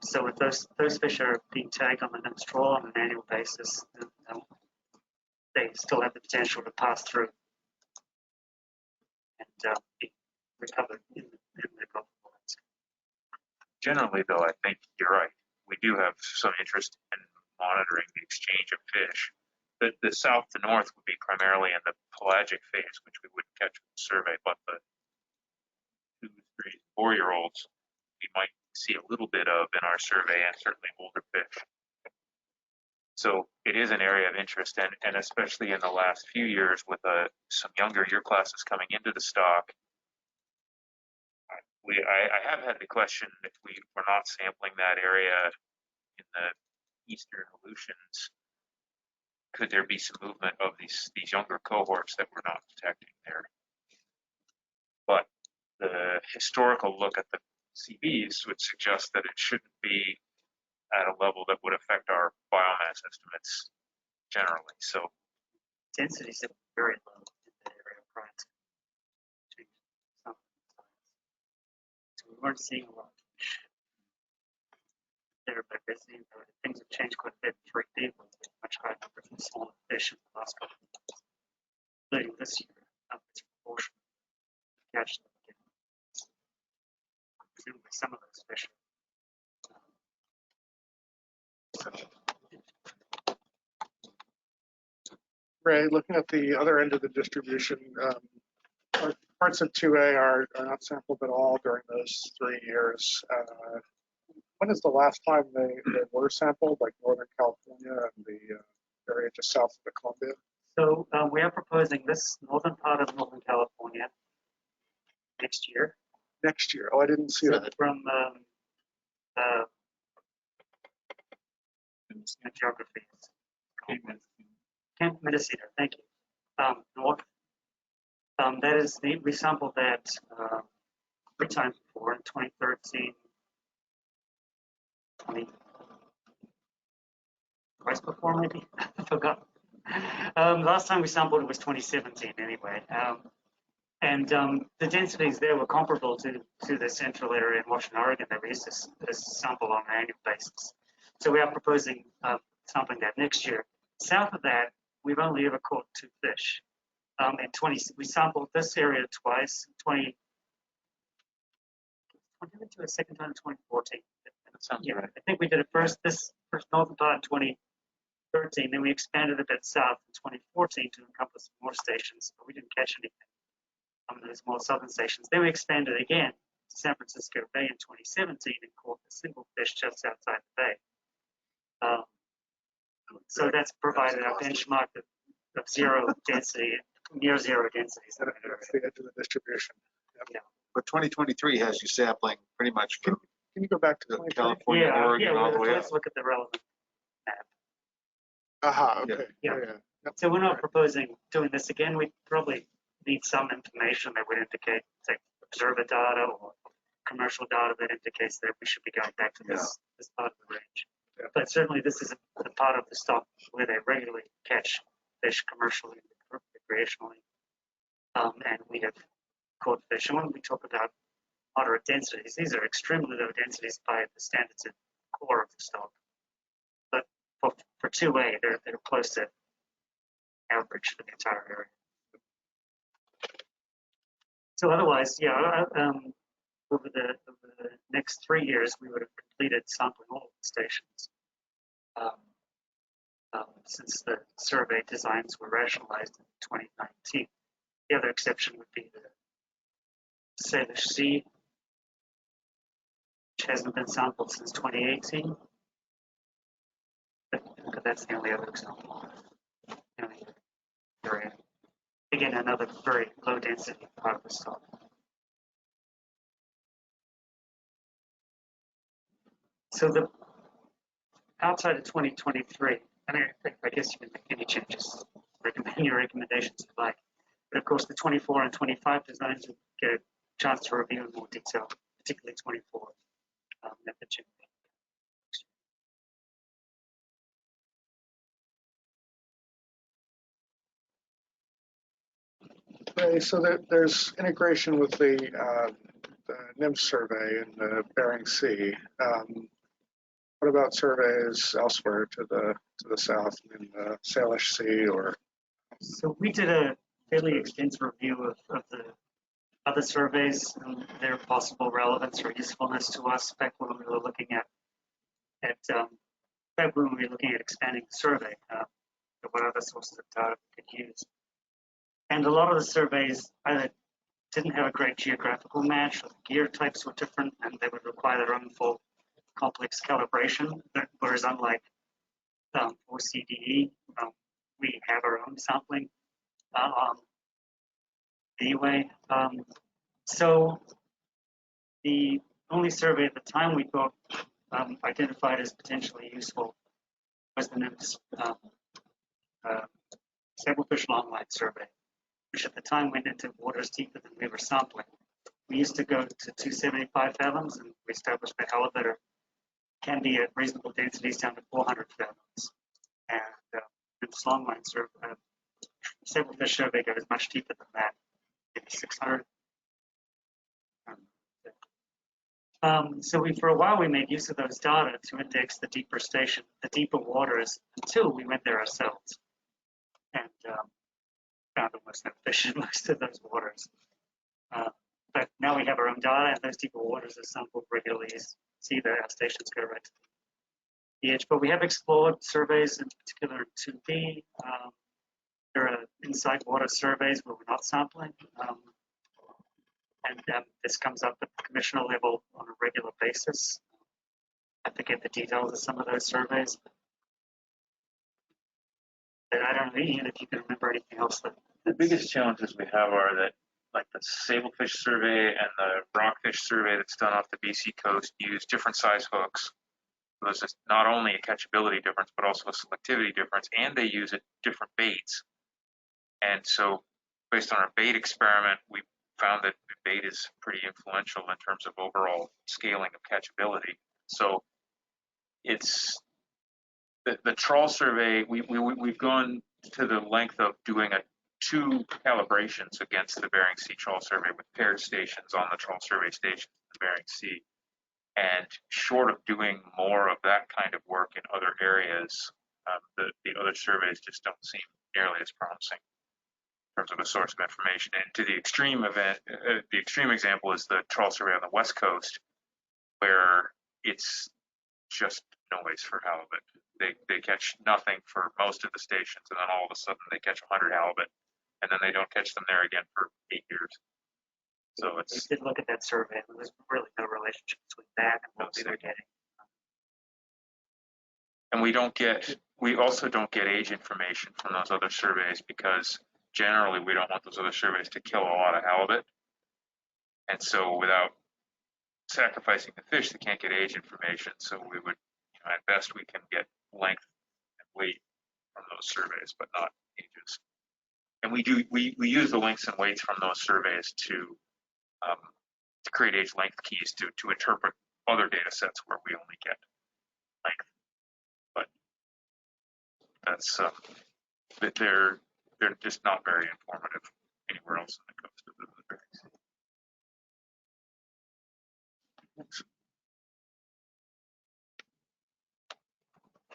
So if those fish are being tagged on the NIMS trawl on an annual basis, then, they still have the potential to pass through and be recovered in the Gulf of Alaska. Generally, though, I think you're right. We do have some interest in monitoring the exchange of fish. The south to north would be primarily in the pelagic phase, which we wouldn't catch with the survey, but the 2, 3, 4-year-olds we might see a little bit of in our survey, and certainly older fish. So it is an area of interest, and especially in the last few years with some younger year classes coming into the stock, I have had the question if we were not sampling that area in the eastern Aleutians, could there be some movement of these younger cohorts that we're not detecting there? But the historical look at the CVs would suggest that it shouldn't be at a level that would affect our biomass estimates generally. So densities are very low in that area prior to some. So we weren't seeing a lot of fish there, but things have changed quite a bit. For example, much higher numbers of smaller fish in the last couple of years, including this year. It's proportional catch them again. Presumably some of those fish. Ray, looking at the other end of the distribution, parts of 2A are not sampled at all during those 3 years. When is the last time they were sampled, like Northern California and the area just south of the Columbia? So we are proposing this northern part of Northern California next year. Next year. Oh, I didn't see that. From geography. Camp Mendocino, thank you. North. That is we sampled that 3 times before in 2013. Twice before, maybe. I forgot. Last time we sampled it was 2017, anyway. And the densities there were comparable to the central area in Washington, Oregon that we used to sample on an annual basis. So we are proposing sampling that next year. South of that, we've only ever caught 2 fish. We sampled this area twice. Did we do a second time in 2014? Yeah, right. I think we did it first northern part in 2013, then we expanded a bit south in 2014 to encompass more stations, but we didn't catch anything on those more southern stations. Then we expanded again to San Francisco Bay in 2017 and caught a single fish just outside the bay. So that's provided a benchmark of zero density, near zero densities. That's the edge of the distribution. Yeah. But 2023 has you sampling pretty much from Can you go back to the 23? California, Oregon, all the way up. Let's look at the relevant map. Aha, okay. Yeah. Yep. So we're not proposing doing this again. We probably need some information that would indicate, say, observer data or commercial data that indicates that we should be going back to this part of the range. But certainly this is a part of the stock where they regularly catch fish commercially, recreationally. And we have caught fish. And when we talk about moderate densities, these are extremely low densities by the standards of the core of the stock. But for 2A, they're close to average for the entire area. So otherwise, yeah, over the next 3 years, we would have completed sampling all of the stations. Since the survey designs were rationalized in 2019. The other exception would be the Salish Sea, which hasn't been sampled since 2018. But that's the only other example. Area. Again, another very low density part of the stock. So the outside of 2023, I mean, I guess you can make any changes, recommend your recommendations you like. But of course, the 24 and 25 designs will get a chance to review in more detail, particularly 24 at the gym. Okay, so there's integration with the NIM survey in the Bering Sea. What about surveys elsewhere to the south in the Salish Sea or? So we did a fairly extensive review of the other surveys and their possible relevance or usefulness to us back when we were looking at expanding the survey, what other sources of data we could use. And a lot of the surveys either didn't have a great geographical match, or the gear types were different, and they would require their own full complex calibration. Whereas unlike for CDE, we have our own sampling anyway. So the only survey at the time we thought identified as potentially useful was the NIMS Sablefish Longline survey, which at the time went into waters deeper than we were sampling. We used to go to 275 fathoms, and we established that halibut can be at reasonable densities down to 400 fathoms. And the longline sablefish survey goes much deeper than that, maybe 600. So for a while we made use of those data to index the deeper waters until we went there ourselves, and found almost no fish in most of those waters. But now we have our own data, and those deeper waters are sampled regularly. You see that our stations go right to the edge. But we have explored surveys, in particular 2B. There are inside water surveys where we're not sampling. And this comes up at the commissioner level on a regular basis. I forget the details of some of those surveys. But I don't know, Ian, if you can remember anything else. The biggest challenges we have are that, like the sablefish survey and the rockfish survey that's done off the BC coast, use different size hooks. So there's just not only a catchability difference, but also a selectivity difference, and they use different baits. And so based on our bait experiment, we found that the bait is pretty influential in terms of overall scaling of catchability. So it's the trawl survey, we've gone to the length of doing 2 calibrations against the Bering Sea trawl survey with paired stations on the trawl survey stations in the Bering Sea. And short of doing more of that kind of work in other areas, the other surveys just don't seem nearly as promising in terms of a source of information. And to the extreme the extreme example is the trawl survey on the West Coast, where it's just noise for halibut. They catch nothing for most of the stations, and then all of a sudden they catch 100 halibut, and then they don't catch them there again for 8 years. So We did look at that survey, and there's really no relationship between that and what we were getting. And we also don't get age information from those other surveys, because generally we don't want those other surveys to kill a lot of halibut. And so without sacrificing the fish, they can't get age information. So we would, at best, we can get length and weight from those surveys, but not ages. And we use the lengths and weights from those surveys to create age length keys to interpret other data sets where we only get length. That's they're just not very informative anywhere else when it comes to the Bering Sea.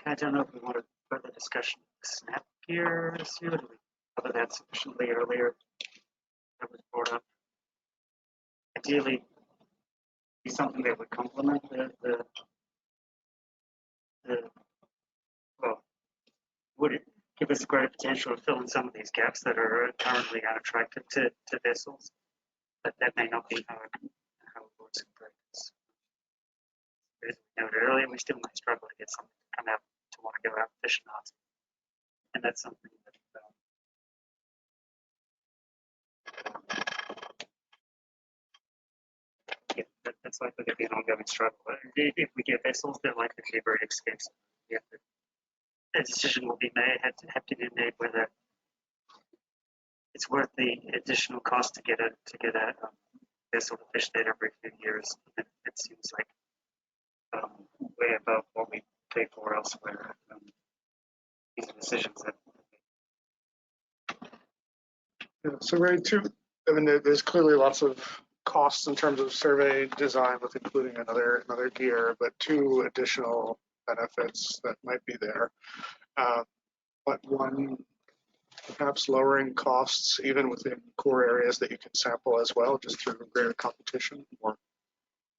I don't know if we want to further discussion of snap gear issue. Did we cover that sufficiently earlier? That was brought up. Ideally, be something that would complement well, would it give us greater potential to fill in some of these gaps that are currently unattractive to vessels? But that may not be how it works in practice. As we noted earlier, we still might struggle to get something to come out to want to go out fishing out. And that's something that that's likely to be an ongoing struggle. If we get vessels, they're likely to be very expensive. A decision will be made, have to be made whether it's worth the additional cost to get a vessel to fish that every few years. It seems like way above what we pay for elsewhere. These are decisions that. Yeah, so Ray, I mean, there's clearly lots of costs in terms of survey design with including another gear, but two additional benefits that might be there. But one, perhaps lowering costs even within core areas that you can sample as well, just through greater competition, more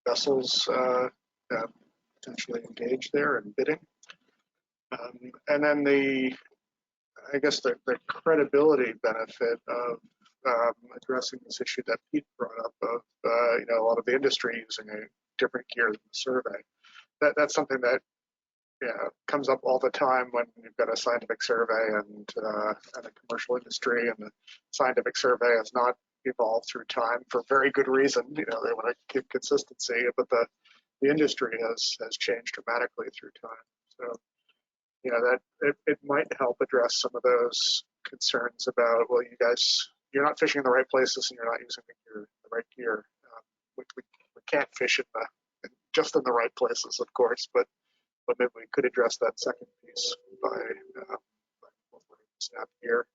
vessels potentially engaged there and bidding. And then I guess the credibility benefit of addressing this issue that Pete brought up of a lot of the industry using a different gear than the survey. That's something that comes up all the time when you've got a scientific survey and a commercial industry, and the scientific survey has not evolved through time for very good reason. They want to keep consistency, but the industry has changed dramatically through time. So that it might help address some of those concerns about, well, you're not fishing in the right places and you're not using the right gear. We can't fish just in the right places, of course, but maybe we could address that second piece by snap gear.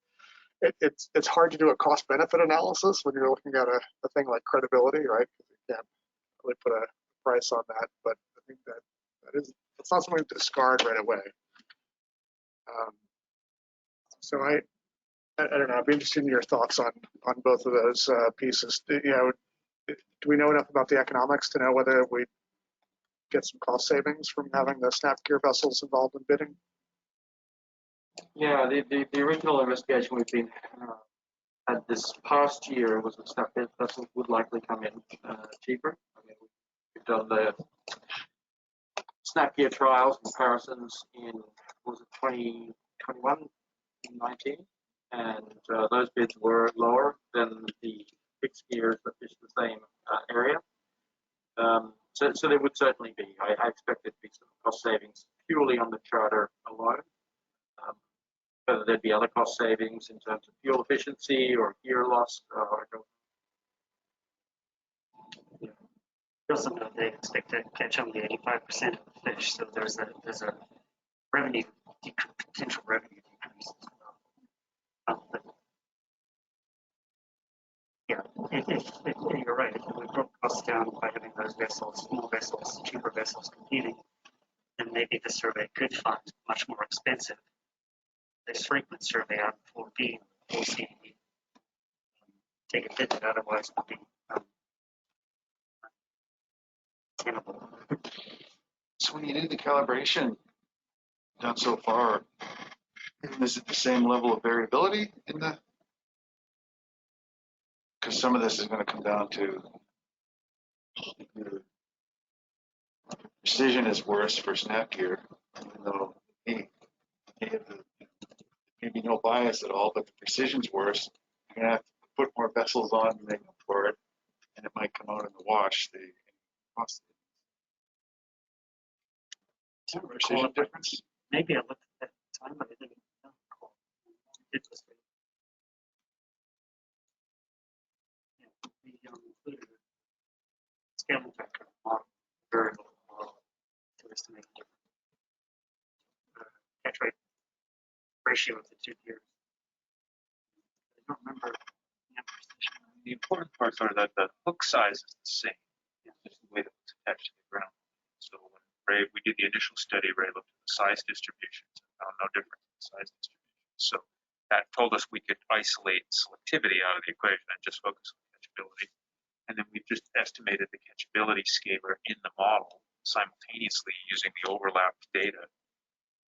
It's hard to do a cost benefit analysis when you're looking at a thing like credibility, right? You can't really put a price on that, but I think it's not something to discard right away. So I don't know. I'd be interested in your thoughts on both of those pieces. Do we know enough about the economics to know whether we get some cost savings from having the snap gear vessels involved in bidding? Yeah, the original investigation we've been had this past year was that snap gear vessels would likely come in cheaper. I mean, we've done the snap gear trials and comparisons in, was it 2021, 19? And those bids were lower than the fixed gears that fish the same area. So there would certainly be, I expect there to be some cost savings purely on the charter alone. Whether there'd be other cost savings in terms of fuel efficiency or gear loss, I don't. We also know they expect to catch only 85% of the fish, so there's a potential revenue decrease as well. But yeah, if you're right, if we brought costs down by having those vessels, more vessels, cheaper vessels competing, then maybe the survey could fund much more expensive this frequent survey out in 4B, 4C, take a bid that otherwise would be tenable. So when you do the calibration done so far, is it the same level of variability in the? Because some of this is going to come down to precision is worse for snap gear, even though maybe no bias at all, but the precision's worse. You're gonna have to put more vessels on for it, and it might come out in the wash. The cost. Is there a precision difference? Maybe I looked at that time, but I didn't recall. It was we included a scaling factor model, variable model to estimate the catch rate ratio of the two gears. I don't remember the precision. The important parts are that the hook size is the same, just the way that it's attached to the ground. So when we did the initial study, Ray looked at the size distributions and found no difference in the size distribution. So that told us we could isolate selectivity out of the equation and just focus on catchability. And then we've just estimated the catchability scalar in the model simultaneously using the overlapped data.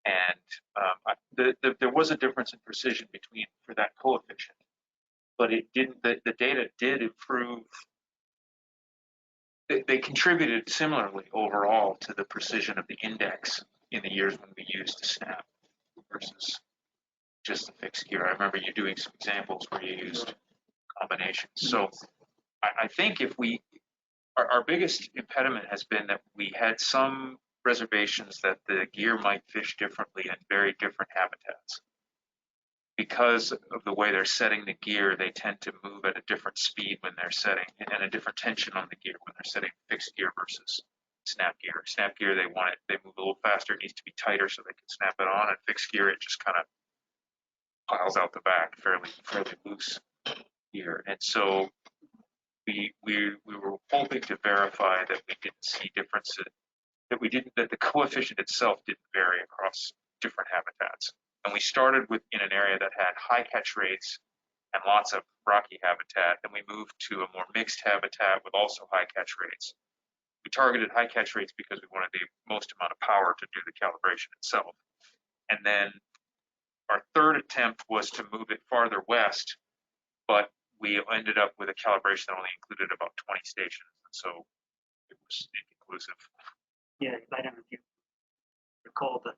And there was a difference in precision for that coefficient, but it didn't. The data did improve. They contributed similarly overall to the precision of the index in the years when we used the snap versus just the fixed gear. I remember you doing some examples where you used combinations. So I think if our biggest impediment has been that we had some reservations that the gear might fish differently in very different habitats. Because of the way they're setting the gear, they tend to move at a different speed when they're setting, and a different tension on the gear when they're setting fixed gear versus snap gear. Snap gear, they move a little faster, it needs to be tighter so they can snap it on, and fixed gear, it just kind of piles out the back, fairly loose gear. And so we were hoping to verify that we didn't see differences, that the coefficient itself didn't vary across different habitats. And we started in an area that had high catch rates and lots of rocky habitat. Then we moved to a more mixed habitat with also high catch rates. We targeted high catch rates because we wanted the most amount of power to do the calibration itself. And then our third attempt was to move it farther west, but we ended up with a calibration that only included about 20 stations. And so it was inconclusive. Yeah, I don't know if you recall, but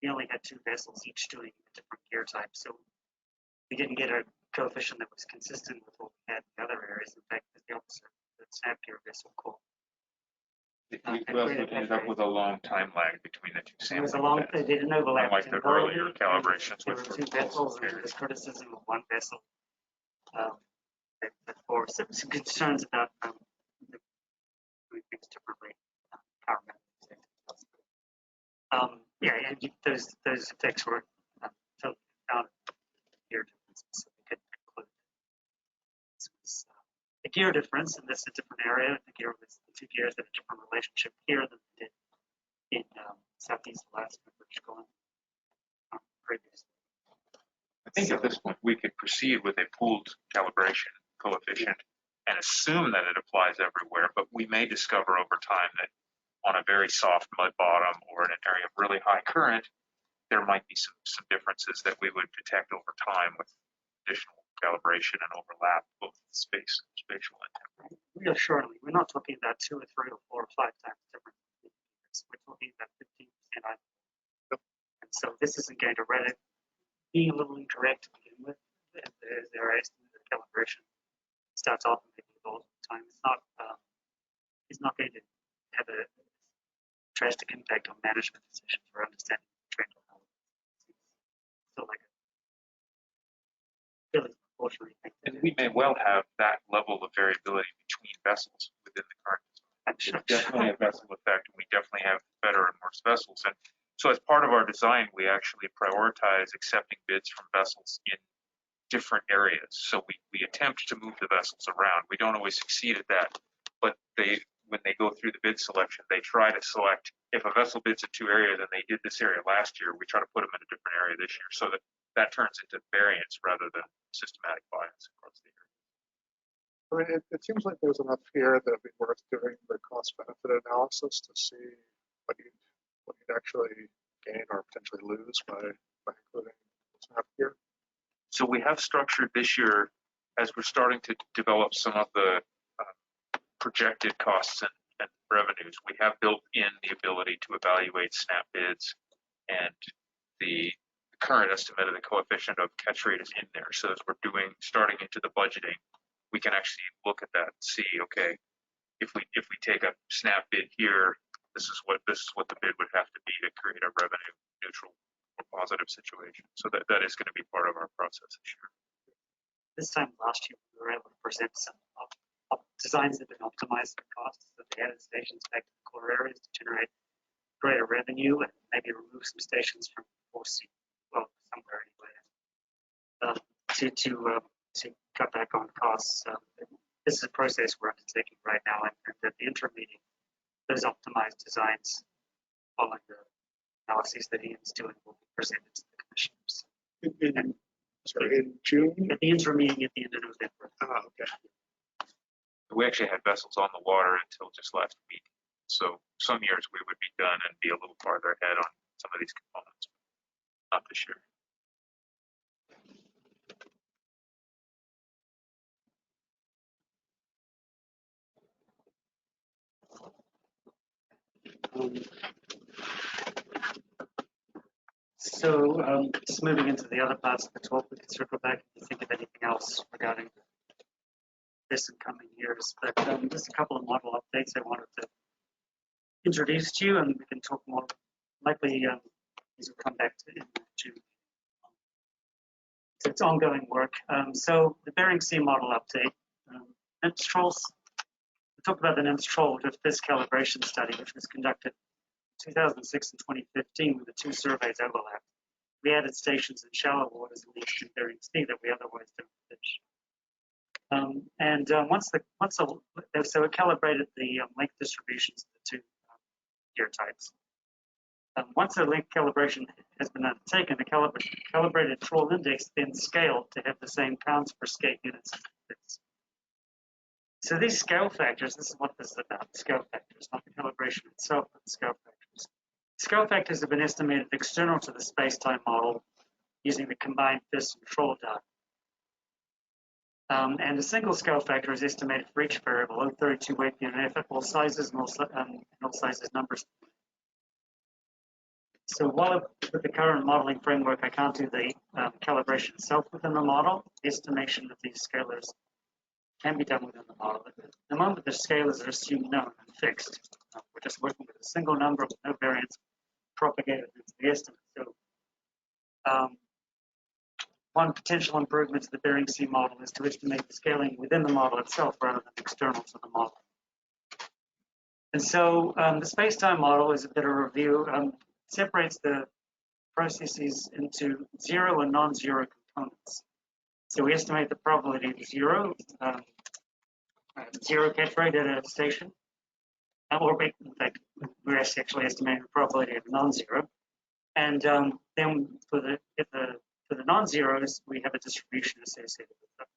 we only had two vessels, each doing a different gear type. So we didn't get a coefficient that was consistent with what we had in other areas. In fact, it's the opposite. The snap gear vessel called. We also ended up with a long time lag between the two samples. It was a long, they didn't overlap. Unlike the earlier calibrations. There were two vessels, and there was criticism of one vessel. Or some concerns about doing things differently. Yeah, and those effects were totally found gear differences, so we could conclude this was a gear difference, and this is a different area. The two gears had a different relationship here than they did in Southeast Alaska, British Columbia previously. I think at this point we could proceed with a pooled calibration coefficient and assume that it applies everywhere, but we may discover over time that on a very soft mud bottom or in an area of really high current, there might be some differences that we would detect over time with additional calibration and overlap, both spatial and temporal. Reassuringly, we're not talking about 2 or 3 or 4 or 5 times different. We're talking about 15%. And so this isn't going to be a little incorrect to begin with. Their estimate of calibration starts off and maybe evolves over time. It's not going to have a drastic impact on management decisions or understanding the trend analysis. So like a really proportionally. And we may well have that level of variability between vessels within the current design. There's definitely a vessel effect, and we definitely have better and worse vessels. And so as part of our design, we actually prioritize accepting bids from vessels in different areas. So we attempt to move the vessels around. We don't always succeed at that, but when they go through the bid selection, they try to select, if a vessel bids in 2 areas and they did this area last year, we try to put them in a different area this year, so that turns into variance rather than systematic bias across the area. I mean, it seems like there's enough here that it'd be worth doing the cost-benefit analysis to see what you'd actually gain or potentially lose by including snap gear. So we have structured this year, as we're starting to develop some of the projected costs and revenues, we have built in the ability to evaluate snap bids, and the current estimate of the coefficient of catch rate is in there. So as we're starting into the budgeting, we can actually look at that and see, okay, if we take a snap bid here, this is what the bid would have to be to create a revenue neutral or positive situation. So that is going to be part of our process this year. This time last year, we were able to present some designs that have been optimized for costs, so they added stations back to the core areas to generate greater revenue and maybe remove some stations from some to cut back on costs. This is a process we're undertaking right now, and at the interim meeting, those optimized designs following the analyses that Ian's doing will be presented to the commissioners. In June? At the interim meeting at the end of November. Oh, okay. We actually had vessels on the water until just last week. So some years we would be done and be a little farther ahead on some of these components. Not this year. So just moving into the other parts of the talk, we can circle back if you think of anything else regarding this in coming years. But just a couple of model updates I wanted to introduce to you, and we can talk more. Likely these will come back to in June. So it's ongoing work. So the Bering Sea model update. NIMS trolls. We talked about the NIMS troll with this calibration study, which was conducted 2006 and 2015 when the two surveys overlapped. We added stations in shallow waters in the eastern Bering Sea that we otherwise don't fish. So it calibrated the length distributions of the two gear types. Once a length calibration has been undertaken, the calibrated trawl index then scaled to have the same pounds per skate units as the fish. So these scale factors, this is what this is about, scale factors, not the calibration itself, but the scale factors. Scale factors have been estimated external to the space-time model using the combined fish and trawl data. And a single scale factor is estimated for each variable, O32 weight unit effort, all sizes and all sizes numbers. So while with the current modeling framework, I can't do the calibration itself within the model, the estimation of these scalars can be done within the model. At the moment, the scalars are assumed known and fixed. We're just working with a single number with no variance propagated into the estimate. So one potential improvement to the Bering Sea model is to estimate the scaling within the model itself rather than external to the model. And so the space-time model is a bit of a review, separates the processes into zero and non-zero components. So we estimate the probability of zero catch rate at a station, or in fact, we're actually estimating the probability of non-zero. And then for the non-zeros, we have a distribution associated with those.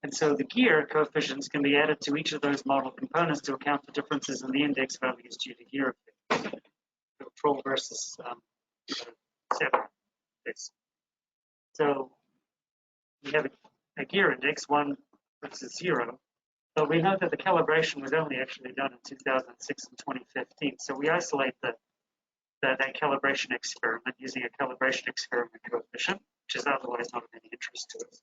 And so the gear coefficients can be added to each of those model components to account for differences in the index values due to gear effect. Control versus 7. So we have a gear index, 1 versus 0. But we know that the calibration was only actually done in 2006 and 2015. So we isolate that calibration experiment using a calibration experiment coefficient, which is otherwise not of any interest to us.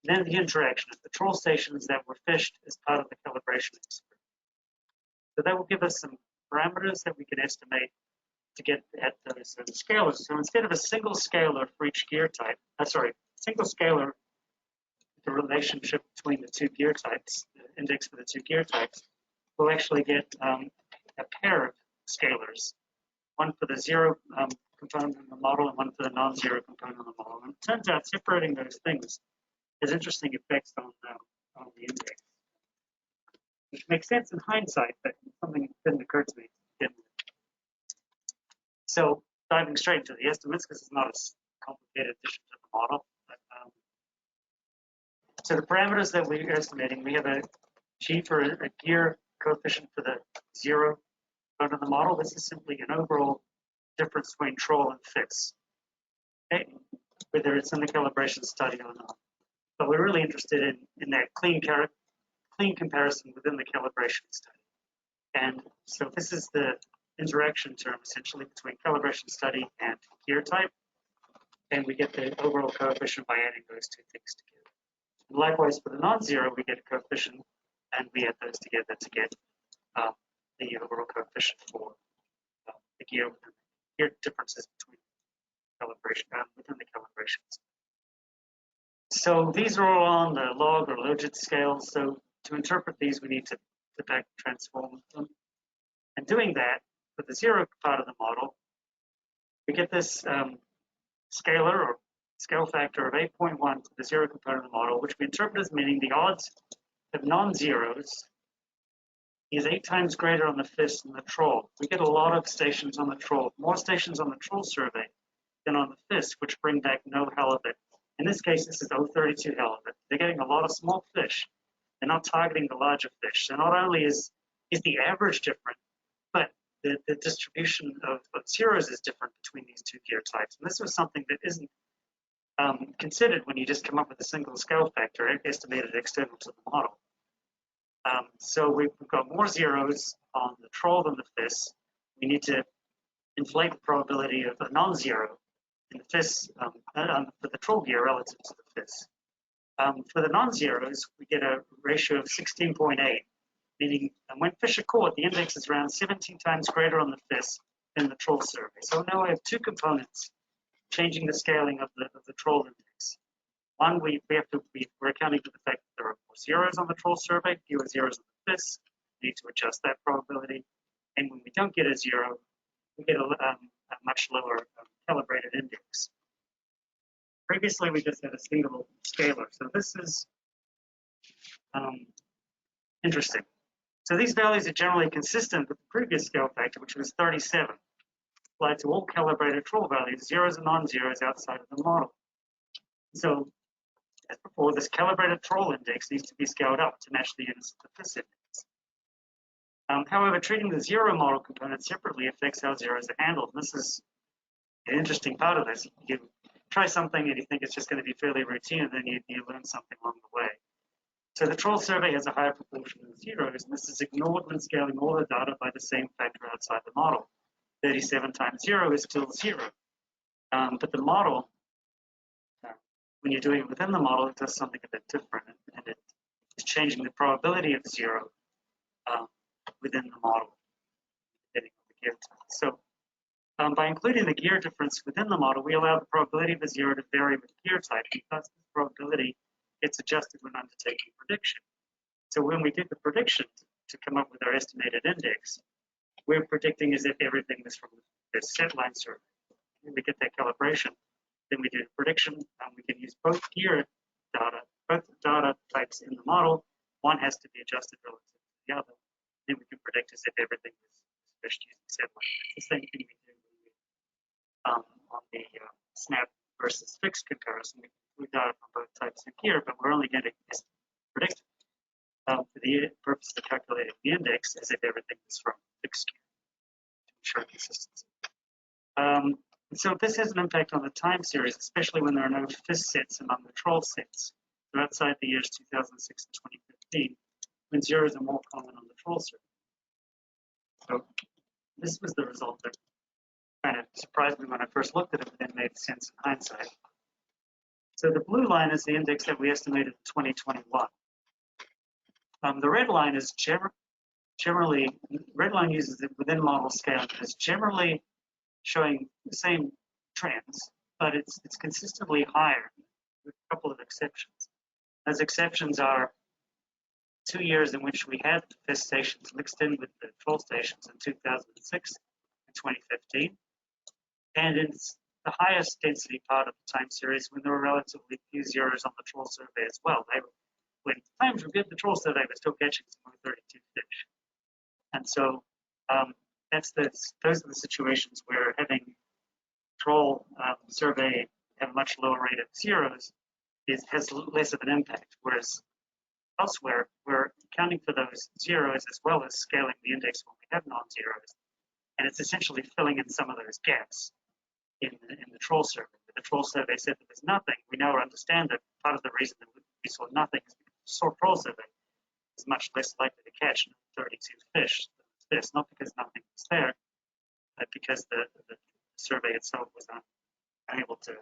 And then the interaction of the trawl stations that were fished as part of the calibration experiment. So that will give us some parameters that we can estimate to get at those scalars. So instead of a single scalar for each gear type, single scalar, the relationship between the two gear types, the index for the two gear types, we'll actually get a pair of scalars, one for the zero component in the model and one for the non-zero component in the model. And it turns out separating those things has interesting effects on the index, which makes sense in hindsight, but something that didn't occur to me. So diving straight into the estimates, because it's not as complicated addition to the model. But, so the parameters that we're estimating, we have a G for a gear coefficient for the zero component of the model. This is simply an overall difference between troll and fix, okay? Whether it's in the calibration study or not. But we're really interested in that clean comparison within the calibration study. And so this is the interaction term essentially between calibration study and gear type, and we get the overall coefficient by adding those two things together. And likewise for the non-zero, we get a coefficient and we add those together to get the overall coefficient for the gear differences between calibration within the calibrations. So these are all on the log or logit scale. So to interpret these, we need to back transform them. And doing that, for the zero part of the model, we get this scalar or scale factor of 8.1 for the zero component of the model, which we interpret as meaning the odds of non-zeros is 8 times greater on the FIS than the troll. We get a lot of stations on the troll, more stations on the troll survey than on the FIS, which bring back no halibut. In this case, this is 032 halibut. They're getting a lot of small fish. They're not targeting the larger fish. So not only is the average different, but the distribution of zeros is different between these two gear types. And this was something that isn't considered when you just come up with a single scale factor estimated external to the model. So we've got more zeros on the troll than the FIS. We need to inflate the probability of a non-zero in the FIS for the troll gear relative to the FIS. For the non-zeros, we get a ratio of 16.8, meaning when fish are caught, the index is around 17 times greater on the FIS than the troll survey. So now we have two components changing the scaling of the troll index. One, we're accounting for the fact that there are more zeros on the troll survey, fewer zeros on the FIS. We need to adjust that probability. And when we don't get a zero, we get a much lower calibrated index. Previously, we just had a single scalar. So this is interesting. So these values are generally consistent with the previous scale factor, which was 37, applied to all calibrated troll values, zeros and non-zeros outside of the model. So as before, this calibrated troll index needs to be scaled up to match the units of the FIS index. However, treating the zero model component separately affects how zeros are handled. And this is an interesting part of this. You try something and you think it's just going to be fairly routine, and then you learn something along the way. So the troll survey has a higher proportion of zeros, and this is ignored when scaling all the data by the same factor outside the model. 37 times 0 is still 0. But the model, when you're doing it within the model, it does something a bit different, and it is changing the probability of 0 within the model, depending on the gear type. So by including the gear difference within the model, we allow the probability of a 0 to vary with gear type, because this probability gets adjusted when undertaking prediction. So when we did the prediction to come up with our estimated index, we're predicting as if everything was from the set line survey. When we get that calibration, then we do the prediction, and we can use both gear data, both data types in the model. One has to be adjusted relative to the other. Then we can predict as if everything was fished using set line. It's the same thing we do on the snap versus fixed comparison. We include data from both types of gear, but we're only going to predict for the purpose of calculating the index as if everything is from fixed gear to ensure consistency. So this has an impact on the time series, especially when there are no FIS sets among the troll sets. So outside the years 2006 and 2015, when zeros are more common on the troll survey. So this was the result that kind of surprised me when I first looked at it, but then made sense in hindsight. So the blue line is the index that we estimated in 2021. The red line is generally, red line uses the within model scale, is generally showing the same trends, but it's consistently higher with a couple of exceptions. Those exceptions are 2 years in which we had the FIS stations mixed in with the troll stations in 2006 and 2015, and it's the highest density part of the time series when there were relatively few zeros on the troll survey as well. When times were good, the troll survey was still catching some 32 fish. And so those are the situations where having troll survey have a much lower rate of zeros has less of an impact, whereas elsewhere we're accounting for those zeros as well as scaling the index when we have non-zeros, and it's essentially filling in some of those gaps in the troll survey. If the troll survey said that there's nothing, we now understand that part of the reason that we saw nothing is because the troll survey is much less likely to catch 32 fish than this, not because nothing was there, but because the survey itself was unable to,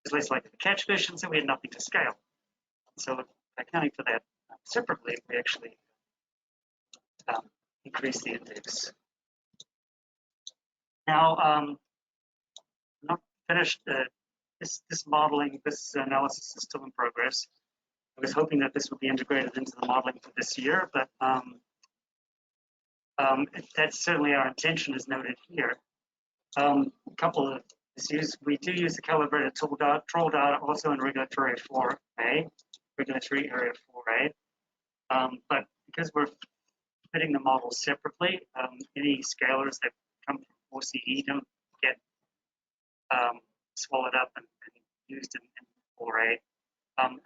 was less likely to catch fish, and so we had nothing to scale. So accounting for that separately, we actually increase the index. Now, I'm not finished. This modeling, this analysis is still in progress. I was hoping that this would be integrated into the modeling for this year, but that's certainly our intention, as noted here. A couple of We do use the calibrated troll data also in regulatory 4A, regulatory area 4A. But because we're fitting the models separately, any scalars that come from 4CE don't get swallowed up and used in 4A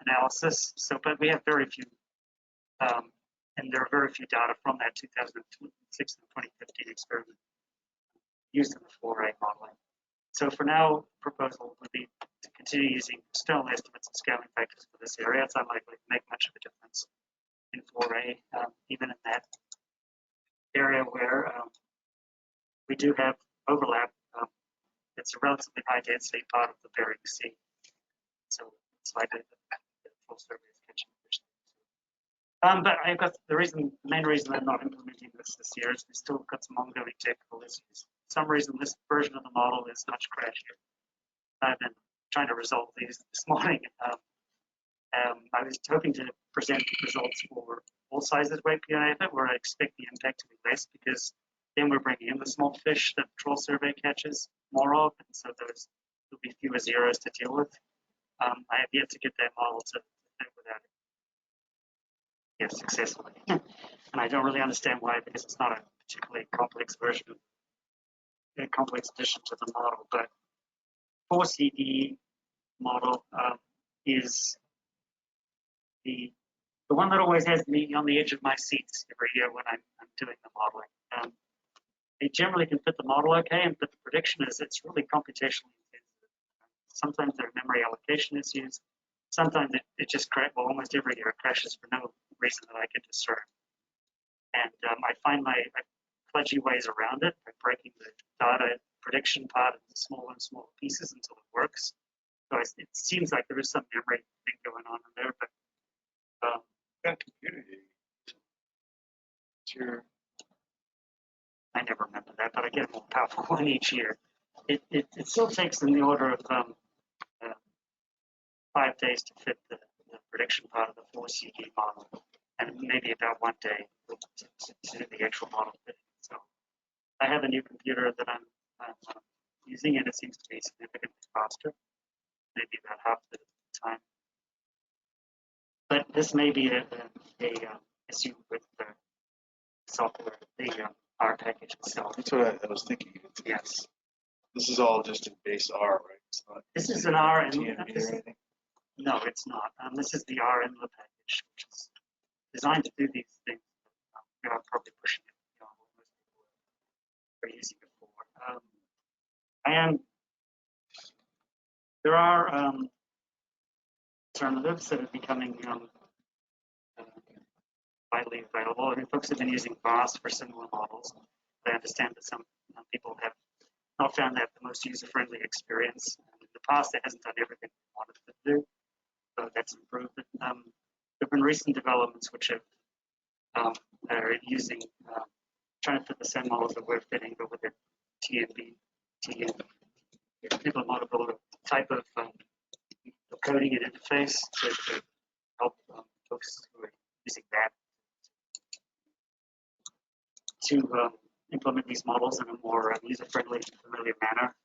analysis. So, but we have very few, and there are very few data from that 2006 and 2015 experiment used in the 4A modeling. So for now, proposal would be to continue using external estimates and scaling factors for this area. It's unlikely to make much of a difference in 4A, even in that area where we do have overlap. It's a relatively high density part of the Bering Sea. So it's likely that the full survey is catching fish. But I've got the main reason I'm not implementing this year is we've still got some ongoing technical issues. For some reason, this version of the model is much crashier. I've been trying to resolve these this morning. I was hoping to present results for all sizes of API, where I expect the impact to be less because then we're bringing in the small fish that the troll survey catches more of, and so there'll be fewer zeros to deal with. I have yet to get that model to fit without it. Yes, successfully. And I don't really understand why, because it's not a particularly complex version of a complex addition to the model. But 4CD model is the one that always has me on the edge of my seats every year when I'm doing the modeling. It generally can fit the model okay, but the prediction is it's really computationally intensive. Sometimes there are memory allocation issues. Sometimes it just crashes. Well, almost every year it crashes for no reason that I can discern. And I find my kludgy ways around it by breaking the data prediction part into smaller and smaller pieces until it works. So it seems like there is some memory thing going on in there, but community. Sure. I never remember that, but I get a more powerful one each year. It still takes in the order of 5 days to fit the prediction part of the 4CD model, and maybe about 1 day to do the actual model fitting. So I have a new computer that I'm using, and it seems to be significantly faster, maybe about half the time. But this may be a issue with the software, the R package itself. That's what I was thinking. Yes. This is all just in base R, right? It's not This is an R and TNB or anything. no, it's not. This is the R inlet package, which is designed to do these things. I'm probably pushing it beyond what most people are using it for. There are alternatives that are becoming widely available. I mean, folks have been using VAST for similar models. I understand that some people have not found that the most user-friendly experience. In the past, it hasn't done everything we wanted it to do, so that's improved. But, there have been recent developments which are using, trying to fit the same models that we're fitting, but with a TNB, people want to build a type of coding and interface to help folks who are using that to implement these models in a more user-friendly, familiar manner.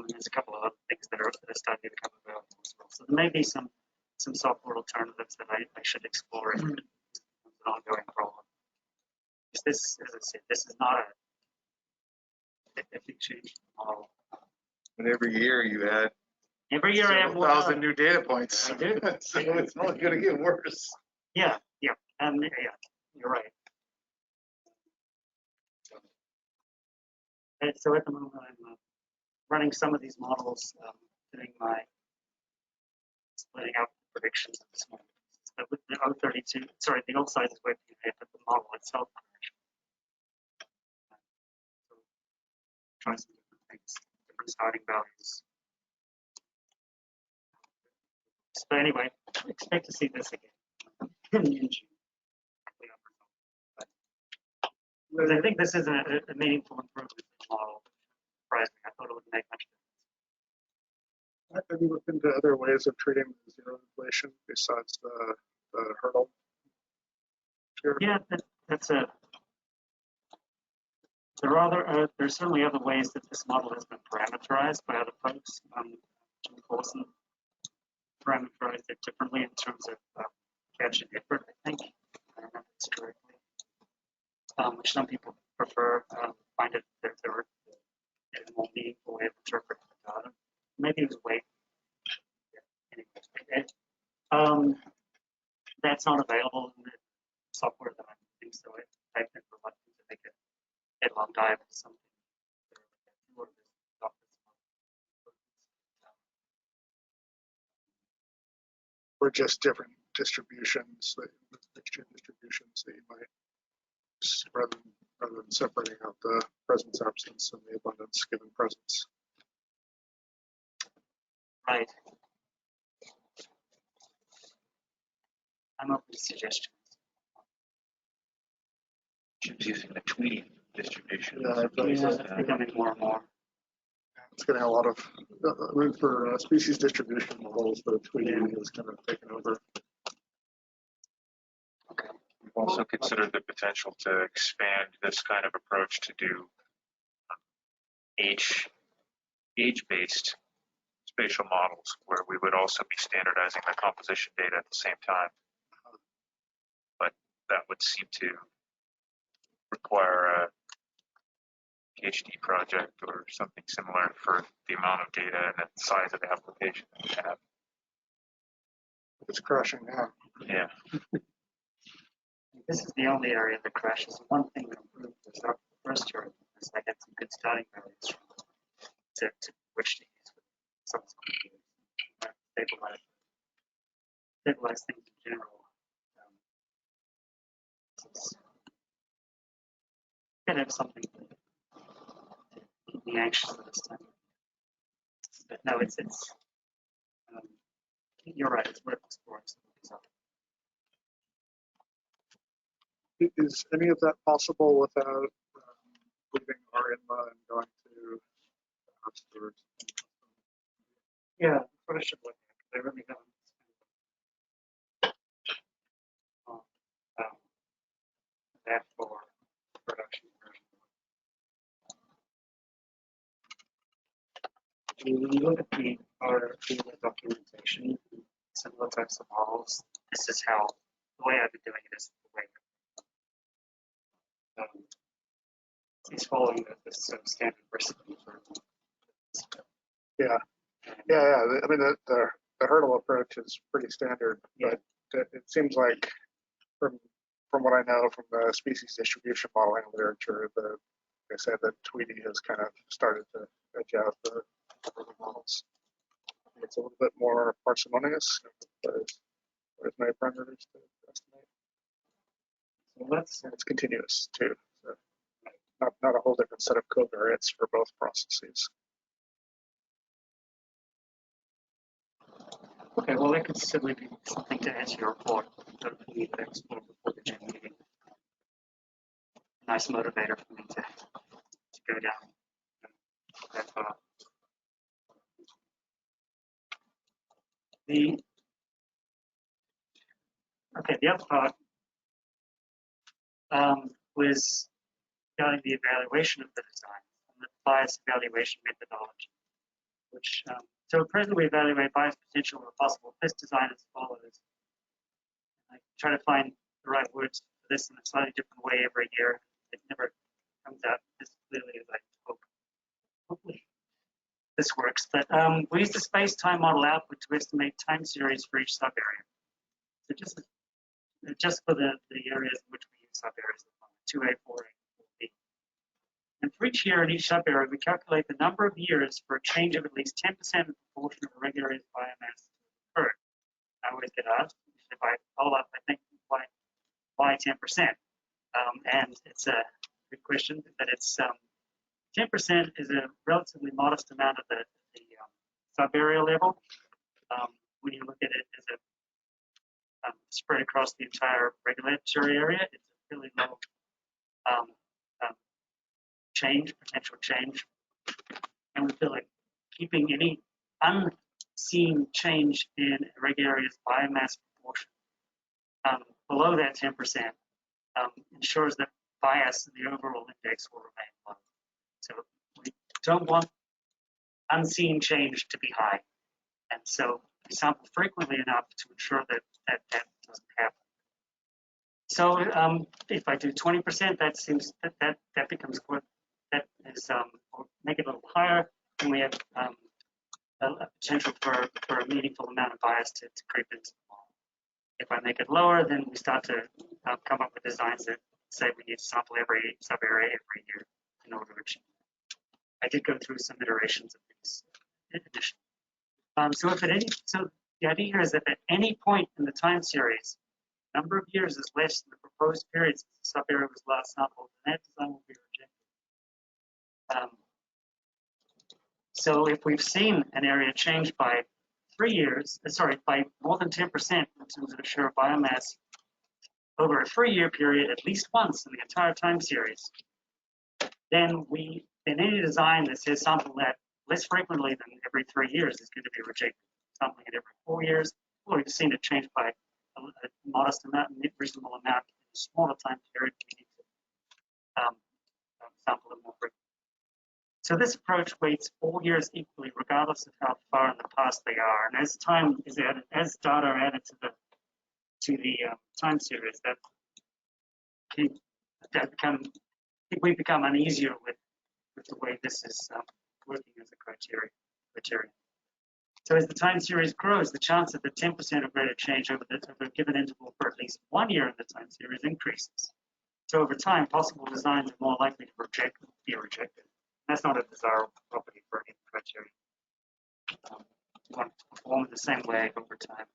There's a couple of other things that are starting to become available as well. So there may be some software alternatives that I should explore if it's an ongoing problem. This, as I said, this is not a big change model. And every year you add Every year I have 1,000 new data points. I do. So it's only going to get worse. Yeah, yeah, you're right. And so at the moment, I'm running some of these models, doing splitting out the predictions at this moment. But with the O32, sorry, the old size is way too big, but the model itself. So try some different things, different starting values. But anyway, expect to see this again in June. Because I think this is a meaningful improvement in the model. Surprised me. I thought it would make much difference. Have you looked into other ways of treating zero inflation besides the hurdle? Sure. Yeah, that's a There's certainly other ways that this model has been parameterized by other folks. Jim Corson parameterized it differently in terms of catch and effort, I think, if I remember this correctly, which some people prefer, find it that they're a more meaningful way of interpreting the data. Maybe it was way. Anyway, that's not available in the software that I'm using, so I've been reluctant to make a headlong dive into something. Or just different distributions, mixture distributions that you might, rather than separating out the presence, absence, and the abundance given presence. Right. I'm open to suggestions. Jim's using the Tweety distribution. Yeah, It's becoming more and more. It's getting a lot of room for species distribution models, but Tweety is kind of taken over. Okay. We've also considered the potential to expand this kind of approach to do age-based spatial models, where we would also be standardizing the composition data at the same time. But that would seem to require a PhD project or something similar for the amount of data and the size of the application that we have. It's crashing now. Yeah. This is the only area that crashes. One thing that improved was our first year is I had some good starting values to which to use with subsequent years. Stabilize things in general. Could have something to keep me anxious at this time. But no, you're right, it's worth exploring some of these other. Is any of that possible without leaving RINMA and going to afterwards? Yeah, what I should look at, they really haven't. That for production version. When you look at our documentation, similar types of models, this is how the way I've been doing it is the way he's following this sort of standard recipe for. Yeah. I mean, the hurdle approach is pretty standard, but it seems like from what I know from the species distribution modeling literature, they said that Tweety has kind of started to edge out the other models. It's a little bit more parsimonious, but there's no parameters to estimate. And it's continuous too. So not a whole different set of covariates for both processes. Okay, well, that could simply be something to answer your report that we need to explore before the June meeting. Nice motivator for me to go down that far. The other part was regarding the evaluation of the design and the bias evaluation methodology, which so at present we evaluate bias potential of a possible test design as follows. I try to find the right words for this in a slightly different way every year. It never comes out as clearly as I hope. Hopefully this works. But we use the space-time model output to estimate time series for each sub-area. So just for the areas in which we use sub-areas, 2A, 4A, 4B. And for each year in each sub-area, we calculate the number of years for a change of at least 10% of the proportion of a regular area's biomass to occur. I always get asked, if I follow up, I think, why 10%? And it's a good question, but it's 10% is a relatively modest amount of the sub-area level. When you look at it as a spread across the entire regulatory area, it's a really low potential change. And we feel like keeping any unseen change in a regular area's biomass proportion below that 10% ensures that bias in the overall index will remain low. So we don't want unseen change to be high. And so we sample frequently enough to ensure that that doesn't happen. So if I do 20%, that seems that becomes good. That is, we'll make it a little higher, and we have a potential for a meaningful amount of bias to creep into the model. If I make it lower, then we start to come up with designs that say we need to sample every sub-area every year in order to achieve that. I did go through some iterations of these initially. So the idea here is that at any point in the time series, number of years is less than the proposed period since the sub-area was last sampled, and that design will be rejected. So if we've seen an area change by 3 years, by more than 10% in terms of the share of biomass over a 3-year period, at least once in the entire time series, then any design that says sample that less frequently than every 3 years is going to be rejected. Sampling it every 4 years, or we've seen it change by a modest amount, a reasonable amount in a smaller time period, we need to sample it more frequently. So this approach weights all years equally, regardless of how far in the past they are. And as time is added, as data are added to the time series, we become uneasier with the way this is working as a criterion. So as the time series grows, the chance of the 10% or greater change over a given interval for at least 1 year in the time series increases. So over time, possible designs are more likely to be rejected. That's not a desirable property for any criterion. You want to perform in the same way over time.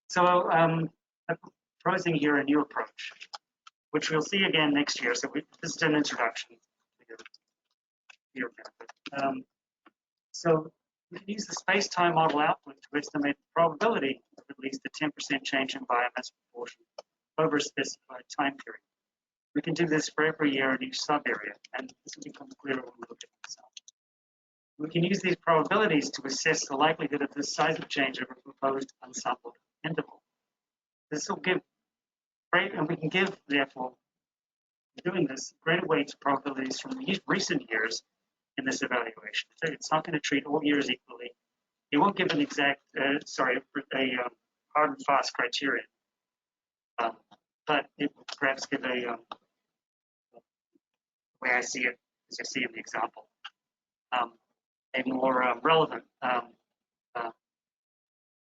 So I'm proposing here a new approach, which we'll see again next year. So this is an introduction to your benefit. So we can use the space-time model output to estimate the probability of at least a 10% change in biomass proportion over a specified time period. We can do this for every year in each sub-area, and this will become clearer when we look at the sample. We can use these probabilities to assess the likelihood of the size of change over a proposed unsampled interval. This will give great, and we can give, therefore, doing this, greater weight to probabilities from recent years in this evaluation. So it's not going to treat all years equally. It won't give an exact, a hard and fast criterion, but it will perhaps give the way I see it, as you see in the example, a more relevant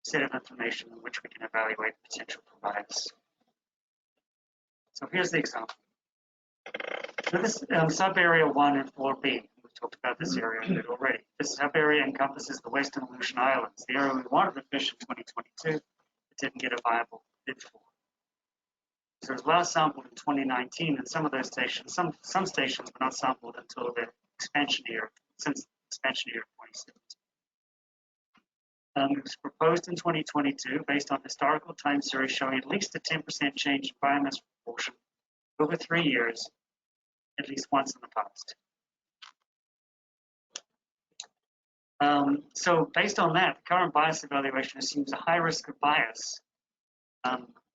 set of information in which we can evaluate potential for bias. So here's the example. So this sub-area 1 and 4B, we've talked about this area a bit already. This sub-area encompasses the Western Aleutian Islands, the area we wanted to fish in 2022, but didn't get a viable bid for. So it was last sampled in 2019, and some of those stations, some stations were not sampled until the expansion year, since the expansion year of 2017. It was proposed in 2022 based on historical time series showing at least a 10% change in biomass proportion over 3 years, at least once in the past. So based on that, the current bias evaluation assumes a high risk of bias.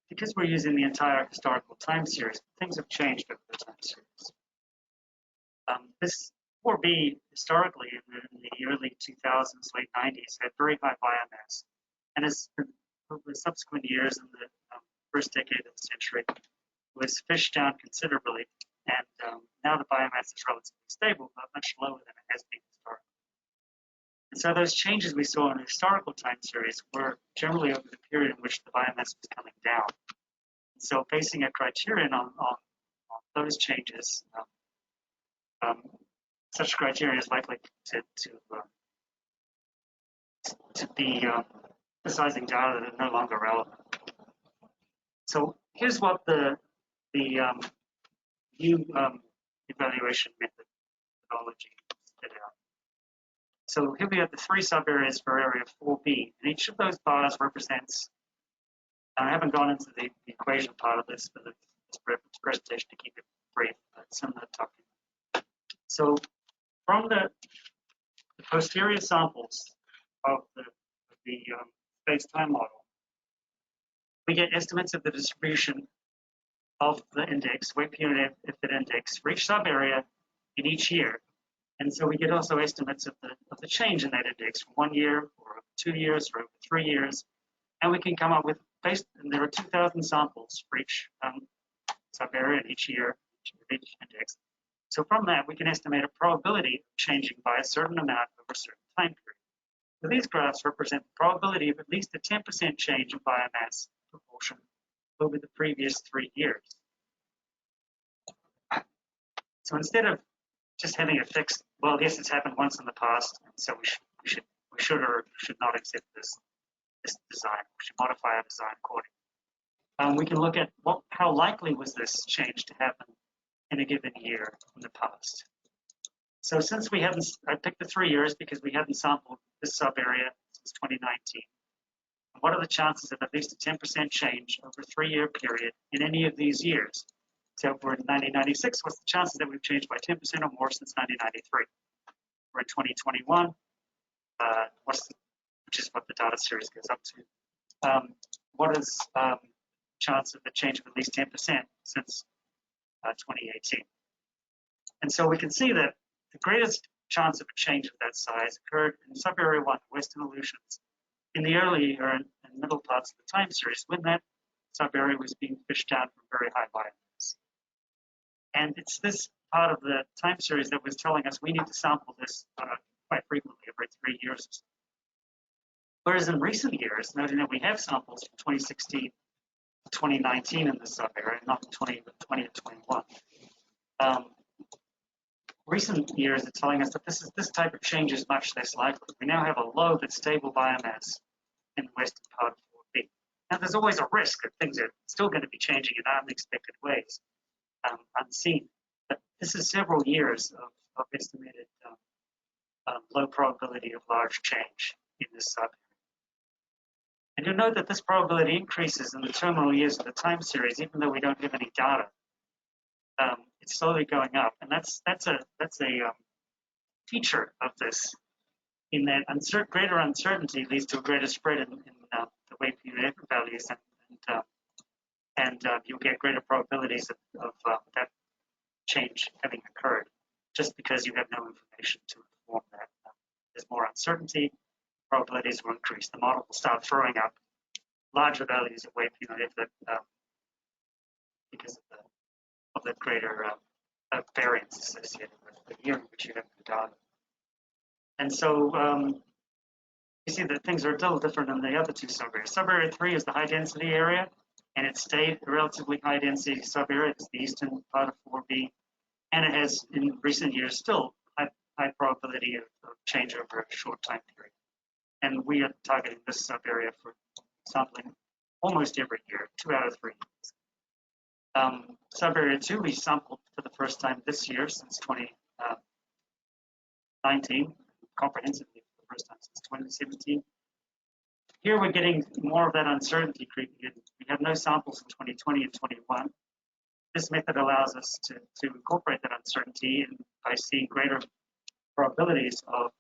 Because we're using the entire historical time series, things have changed over the time series. This 4B historically in the early 2000s, late 90s had very high biomass, and as over the subsequent years in the first decade of the century was fished down considerably, and now the biomass is relatively stable, but much lower than it has been historically. And so those changes we saw in the historical time series were generally over the period in which the biomass was coming down. And so basing a criterion on those changes, such a criterion is likely to be emphasizing data that are no longer relevant. So here's what the new evaluation methodology spit out. So here we have the 3 sub-areas for area 4B, and each of those bars represents, I haven't gone into the equation part of this for this presentation to keep it brief, but similar talking. So from the posterior samples of the space-time model, we get estimates of the distribution of the index, weight per unit effort index, for each sub-area in each year. And so we get also estimates of the change in that index for 1 year, or over 2 years, or over 3 years. And we can come up with, and there are 2,000 samples for each sub-area in each year, each index. So from that, we can estimate a probability of changing by a certain amount over a certain time period. So these graphs represent the probability of at least a 10% change in biomass proportion over the previous 3 years. So instead of just having a fixed, well, yes, it's happened once in the past, and so we should or should not accept this design. We should modify our design accordingly. We can look at how likely was this change to happen in a given year in the past. So since we haven't, I picked the 3 years because we hadn't sampled this sub area since 2019. What are the chances of at least a 10% change over a 3-year period in any of these years? So if we're in 1996, what's the chances that we've changed by 10% or more since 1993? We're in 2021, which is what the data series goes up to. What is chance of a change of at least 10% since 2018? And so we can see that the greatest chance of a change of that size occurred in sub-area 1, Western Aleutians, in the earlier and middle parts of the time series when that sub-area was being fished down from very high biomass. And it's this part of the time series that was telling us we need to sample this quite frequently, every 3 years. Whereas in recent years, noting that we have samples from 2016 to 2019 in this sub-area, not 20, but 20 and 21. Recent years are telling us that this type of change is much less likely. We now have a low but stable biomass in the western part of 4B. Now, there's always a risk that things are still going to be changing in unexpected ways, unseen. But this is several years of estimated low probability of large change in this sub-area. And you'll note that this probability increases in the terminal years of the time series, even though we don't have any data. It's slowly going up, and that's a feature of this, in that greater uncertainty leads to a greater spread in the weight per unit effort values, and you'll get greater probabilities of that change having occurred, just because you have no information to inform that. There's more uncertainty, probabilities will increase. The model will start throwing up larger values of weight per unit effort because of the greater variance associated with the year in which you have the data. And so you see that things are a little different in the other two sub-areas. Sub-area 3 is the high density area, and it stayed a relatively high density sub-area. It's the eastern part of 4B, and it has in recent years still high probability of change over a short time period. And we are targeting this sub-area for sampling almost every year, 2 out of 3 years. Sub-area 2, we sampled for the first time this year since 2019, comprehensively for the first time since 2017. Here we're getting more of that uncertainty creeping in. We have no samples in 2020 and 21. This method allows us to incorporate that uncertainty and by seeing greater probabilities of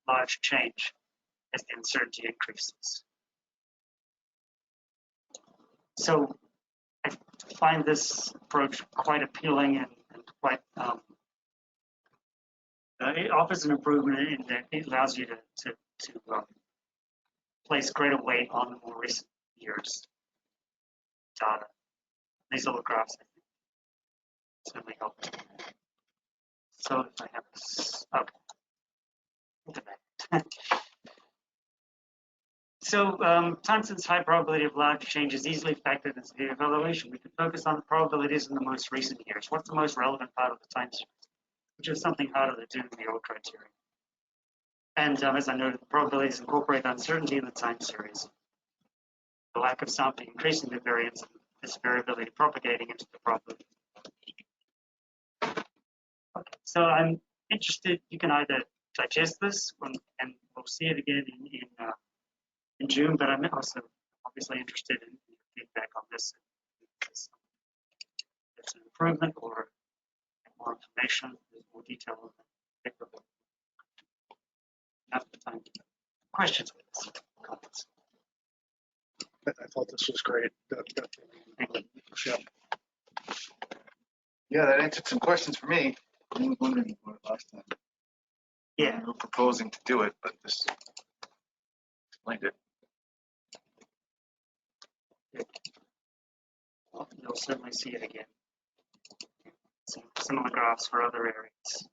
large change as the uncertainty increases. So I find this approach quite appealing and quite, it offers an improvement in that it allows you to place greater weight on the more recent years data. These little graphs, I think, certainly help. So if I have this, okay. So time since high probability of large change is easily factored into the evaluation. We can focus on the probabilities in the most recent years. What's the most relevant part of the time series? Which is something harder to do in the old criteria. And as I noted, the probabilities incorporate uncertainty in the time series. The lack of sampling increasing the variance and this variability propagating into the probability. Okay, so I'm interested, you can either digest this and we'll see it again in June, but I'm also obviously interested in feedback on this. It's an improvement or more information, there's more detail on the paper. Enough time. Questions, comments? I thought this was great. Thank you. Yeah. Yeah, that answered some questions for me. I was wondering about it last time. Yeah. We were proposing to do it, but this explained it. Well, you'll certainly see it again. Some similar graphs for other areas.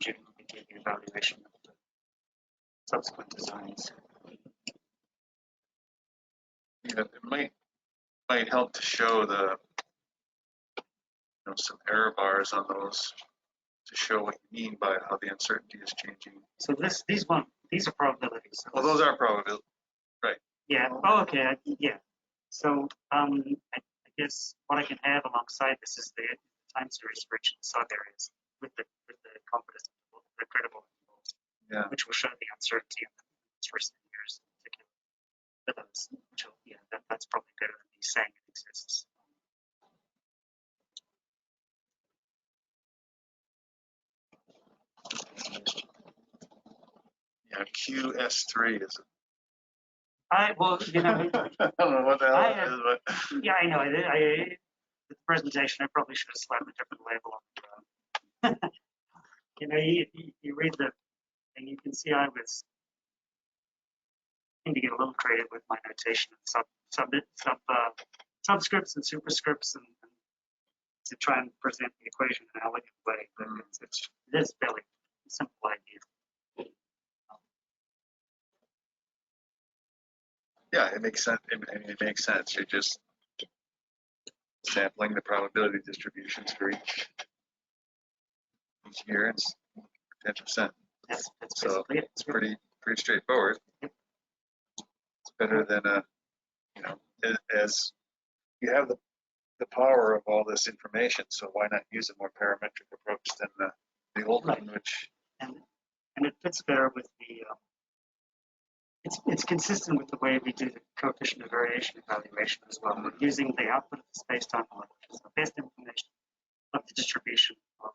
June, we gave you evaluation of the subsequent designs. Yeah, it might help to show the, some error bars on those to show what you mean by how the uncertainty is changing. So these are probabilities. So Well, those are probability. yeah. Oh, okay. Yeah. So I guess what I can have alongside this is the time series for each sub areas with the confidence interval, the credible intervals, Yeah. which will show the uncertainty in the first years in particular. For those, which will, yeah, that's probably better than me saying it exists. Yeah, QS3 is. Well, you know, I don't know what the hell I it is, but yeah, I know. The presentation, I probably should have slapped a different label on it. You know, you read the, and you can see I was trying to get a little creative with my notation of subscripts and superscripts and to try and present the equation in an elegant way. But it is fairly simple idea. yeah, it makes sense. I mean, it makes sense. You're just sampling the probability distributions for each year and 10%. That's So basically it. it's pretty straightforward. It's better than as you have the power of all this information. So why not use a more parametric approach than the old one, which And it fits better with the. It's consistent with the way we do the coefficient of variation evaluation as well. We're using the output of the space-time model, which is the best information of the distribution of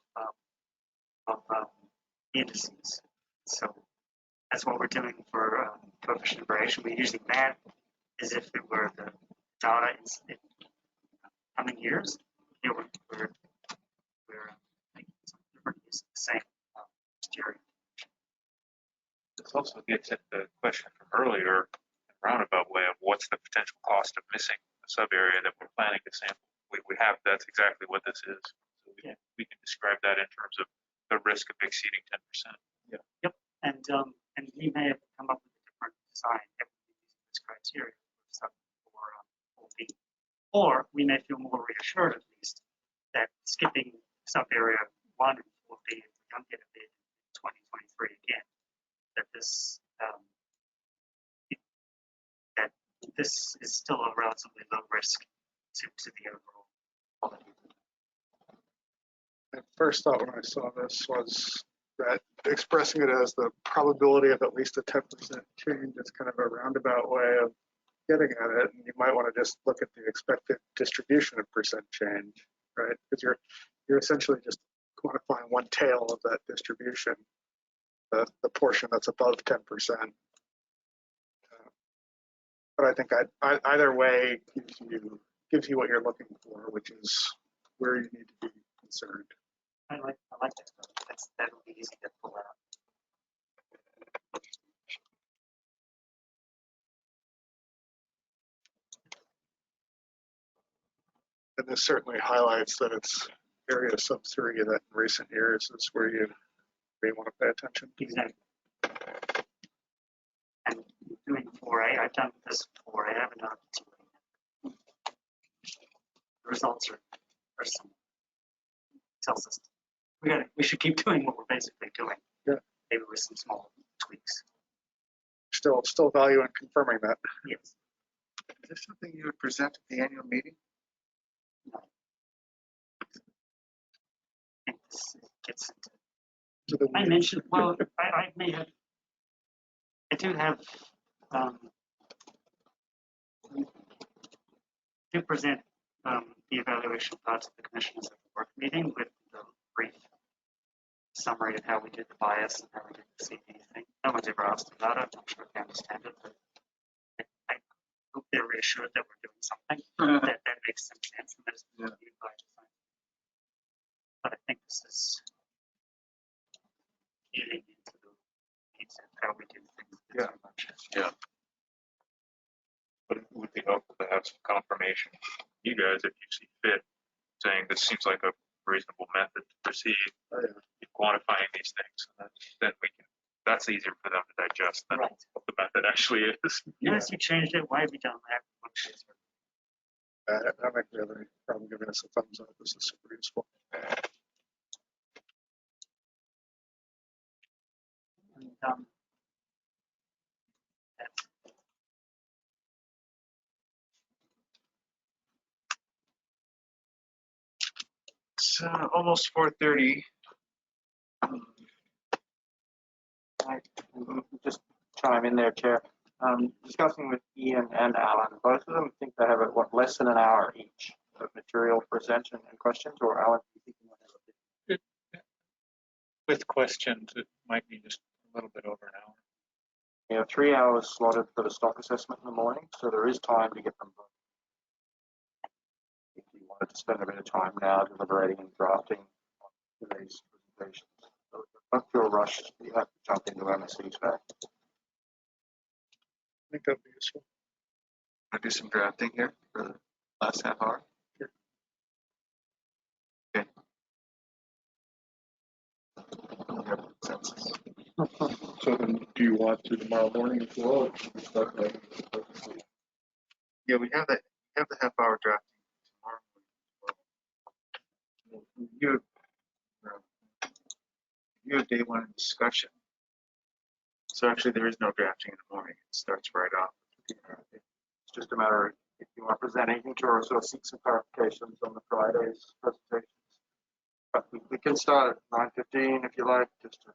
indices. So that's what we're doing for coefficient of variation. We're using that as if it were the data in coming years. Here we're making some different use of the same stereo. This also gets at the question from earlier, in a roundabout way, of what's the potential cost of missing a sub area that we're planning to sample. We have, that's exactly what this is. So we can describe that in terms of the risk of exceeding 10%. Yep. And we may have come up with a different design if we use this criteria for B. Or we may feel more reassured, at least, that skipping sub area 1 and 4B, if we don't get a bid in 2023 again, that this is still a relatively low risk to the overall quality. My first thought when I saw this was that expressing it as the probability of at least a 10% change is kind of a roundabout way of getting at it. And you might want to just look at the expected distribution of percent change, right? Because you're essentially just quantifying one tail of that distribution, the portion that's above 10%. But I think either way gives you what you're looking for, which is where you need to be concerned. I like that. That'll be easy to pull out. And this certainly highlights that it's area sub 3 that in recent years is where you may want to pay attention. Exactly. And doing 4A, I've done this 4A, I haven't done it 2A. The results are similar. Tells us we should keep doing what we're basically doing. Yeah. Maybe with some small tweaks. Still value in confirming that. Yes. is this something you would present at the annual meeting? No. It gets To the I mentioned, well, I may have, I do have, do present the evaluation thoughts of the commissioners at the work meeting with the brief summary of how we did the bias and how we did the CV thing. No one's ever asked about it. I'm not sure if they understand it, but I hope they're reassured that we're doing something, that makes some sense. And that's what you'd like to find. But I think this is getting into the weeds of how we do things. Yeah. Yeah. But it would be helpful to have some confirmation from you guys, if you see fit, saying this seems like a reasonable method to proceed, quantifying these things, and then we can, that's easier for them to digest than what the method actually is. Yes, you changed it. Why have you done that? I don't think we have any problem giving us a thumbs up. This is super useful. And, It's almost 4:30. Just chime in there, Chair. Discussing with Ian and Alan, both of them think they have less than an hour each of material presentation and questions, or Alan, do you think you might have a bit? With questions, it might be just a little bit over an hour. You have 3 hours slotted for the stock assessment in the morning, so there is time to get them done. If you wanted to spend a bit of time now deliberating and drafting on today's presentations. So don't feel rushed, you have to jump into MSC's back. I think that'd be useful. I'll do some drafting here for the last half hour. Sure. Okay. We have consensus. So then, do you want to tomorrow morning as well? Or should we start writing? Yeah, we have the half hour drafting tomorrow. You have day one discussion. So actually, there is no drafting in the morning. It starts right off. It's just a matter of if you want to present anything to us or seek some clarifications on the Friday's presentations. But we can start at 9:15 if you like, just to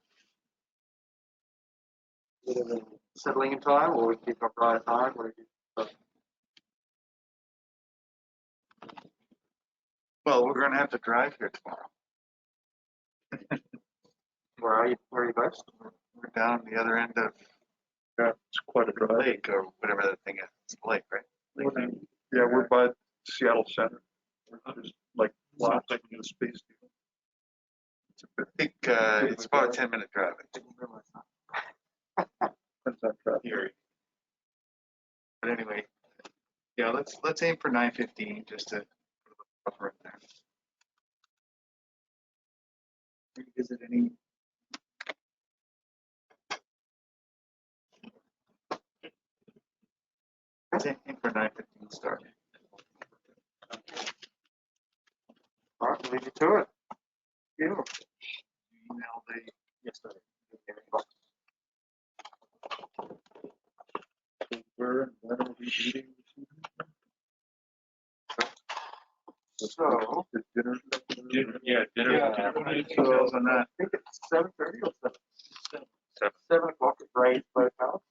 settling in time, or we keep up right at 9. Well, we're going to have to drive here tomorrow. Where are you based? We're down the other end of It's quite a the drive. lake or whatever that thing is. It's the lake, right? Yeah, we're by Seattle Center. We're just like lots of space. I think it's about a 10-minute drive. Here. But anyway, yeah, let's aim for 9:15 just to put a buffer in there. Revisit any. Let's aim for 9:15 start. All right, we'll leave you to it. You email the. Yes, sir. Where when are we meeting? So, Is dinner? Dinner. Details on that. I think it's 7:30 or 7 o'clock at Gray's Boathouse.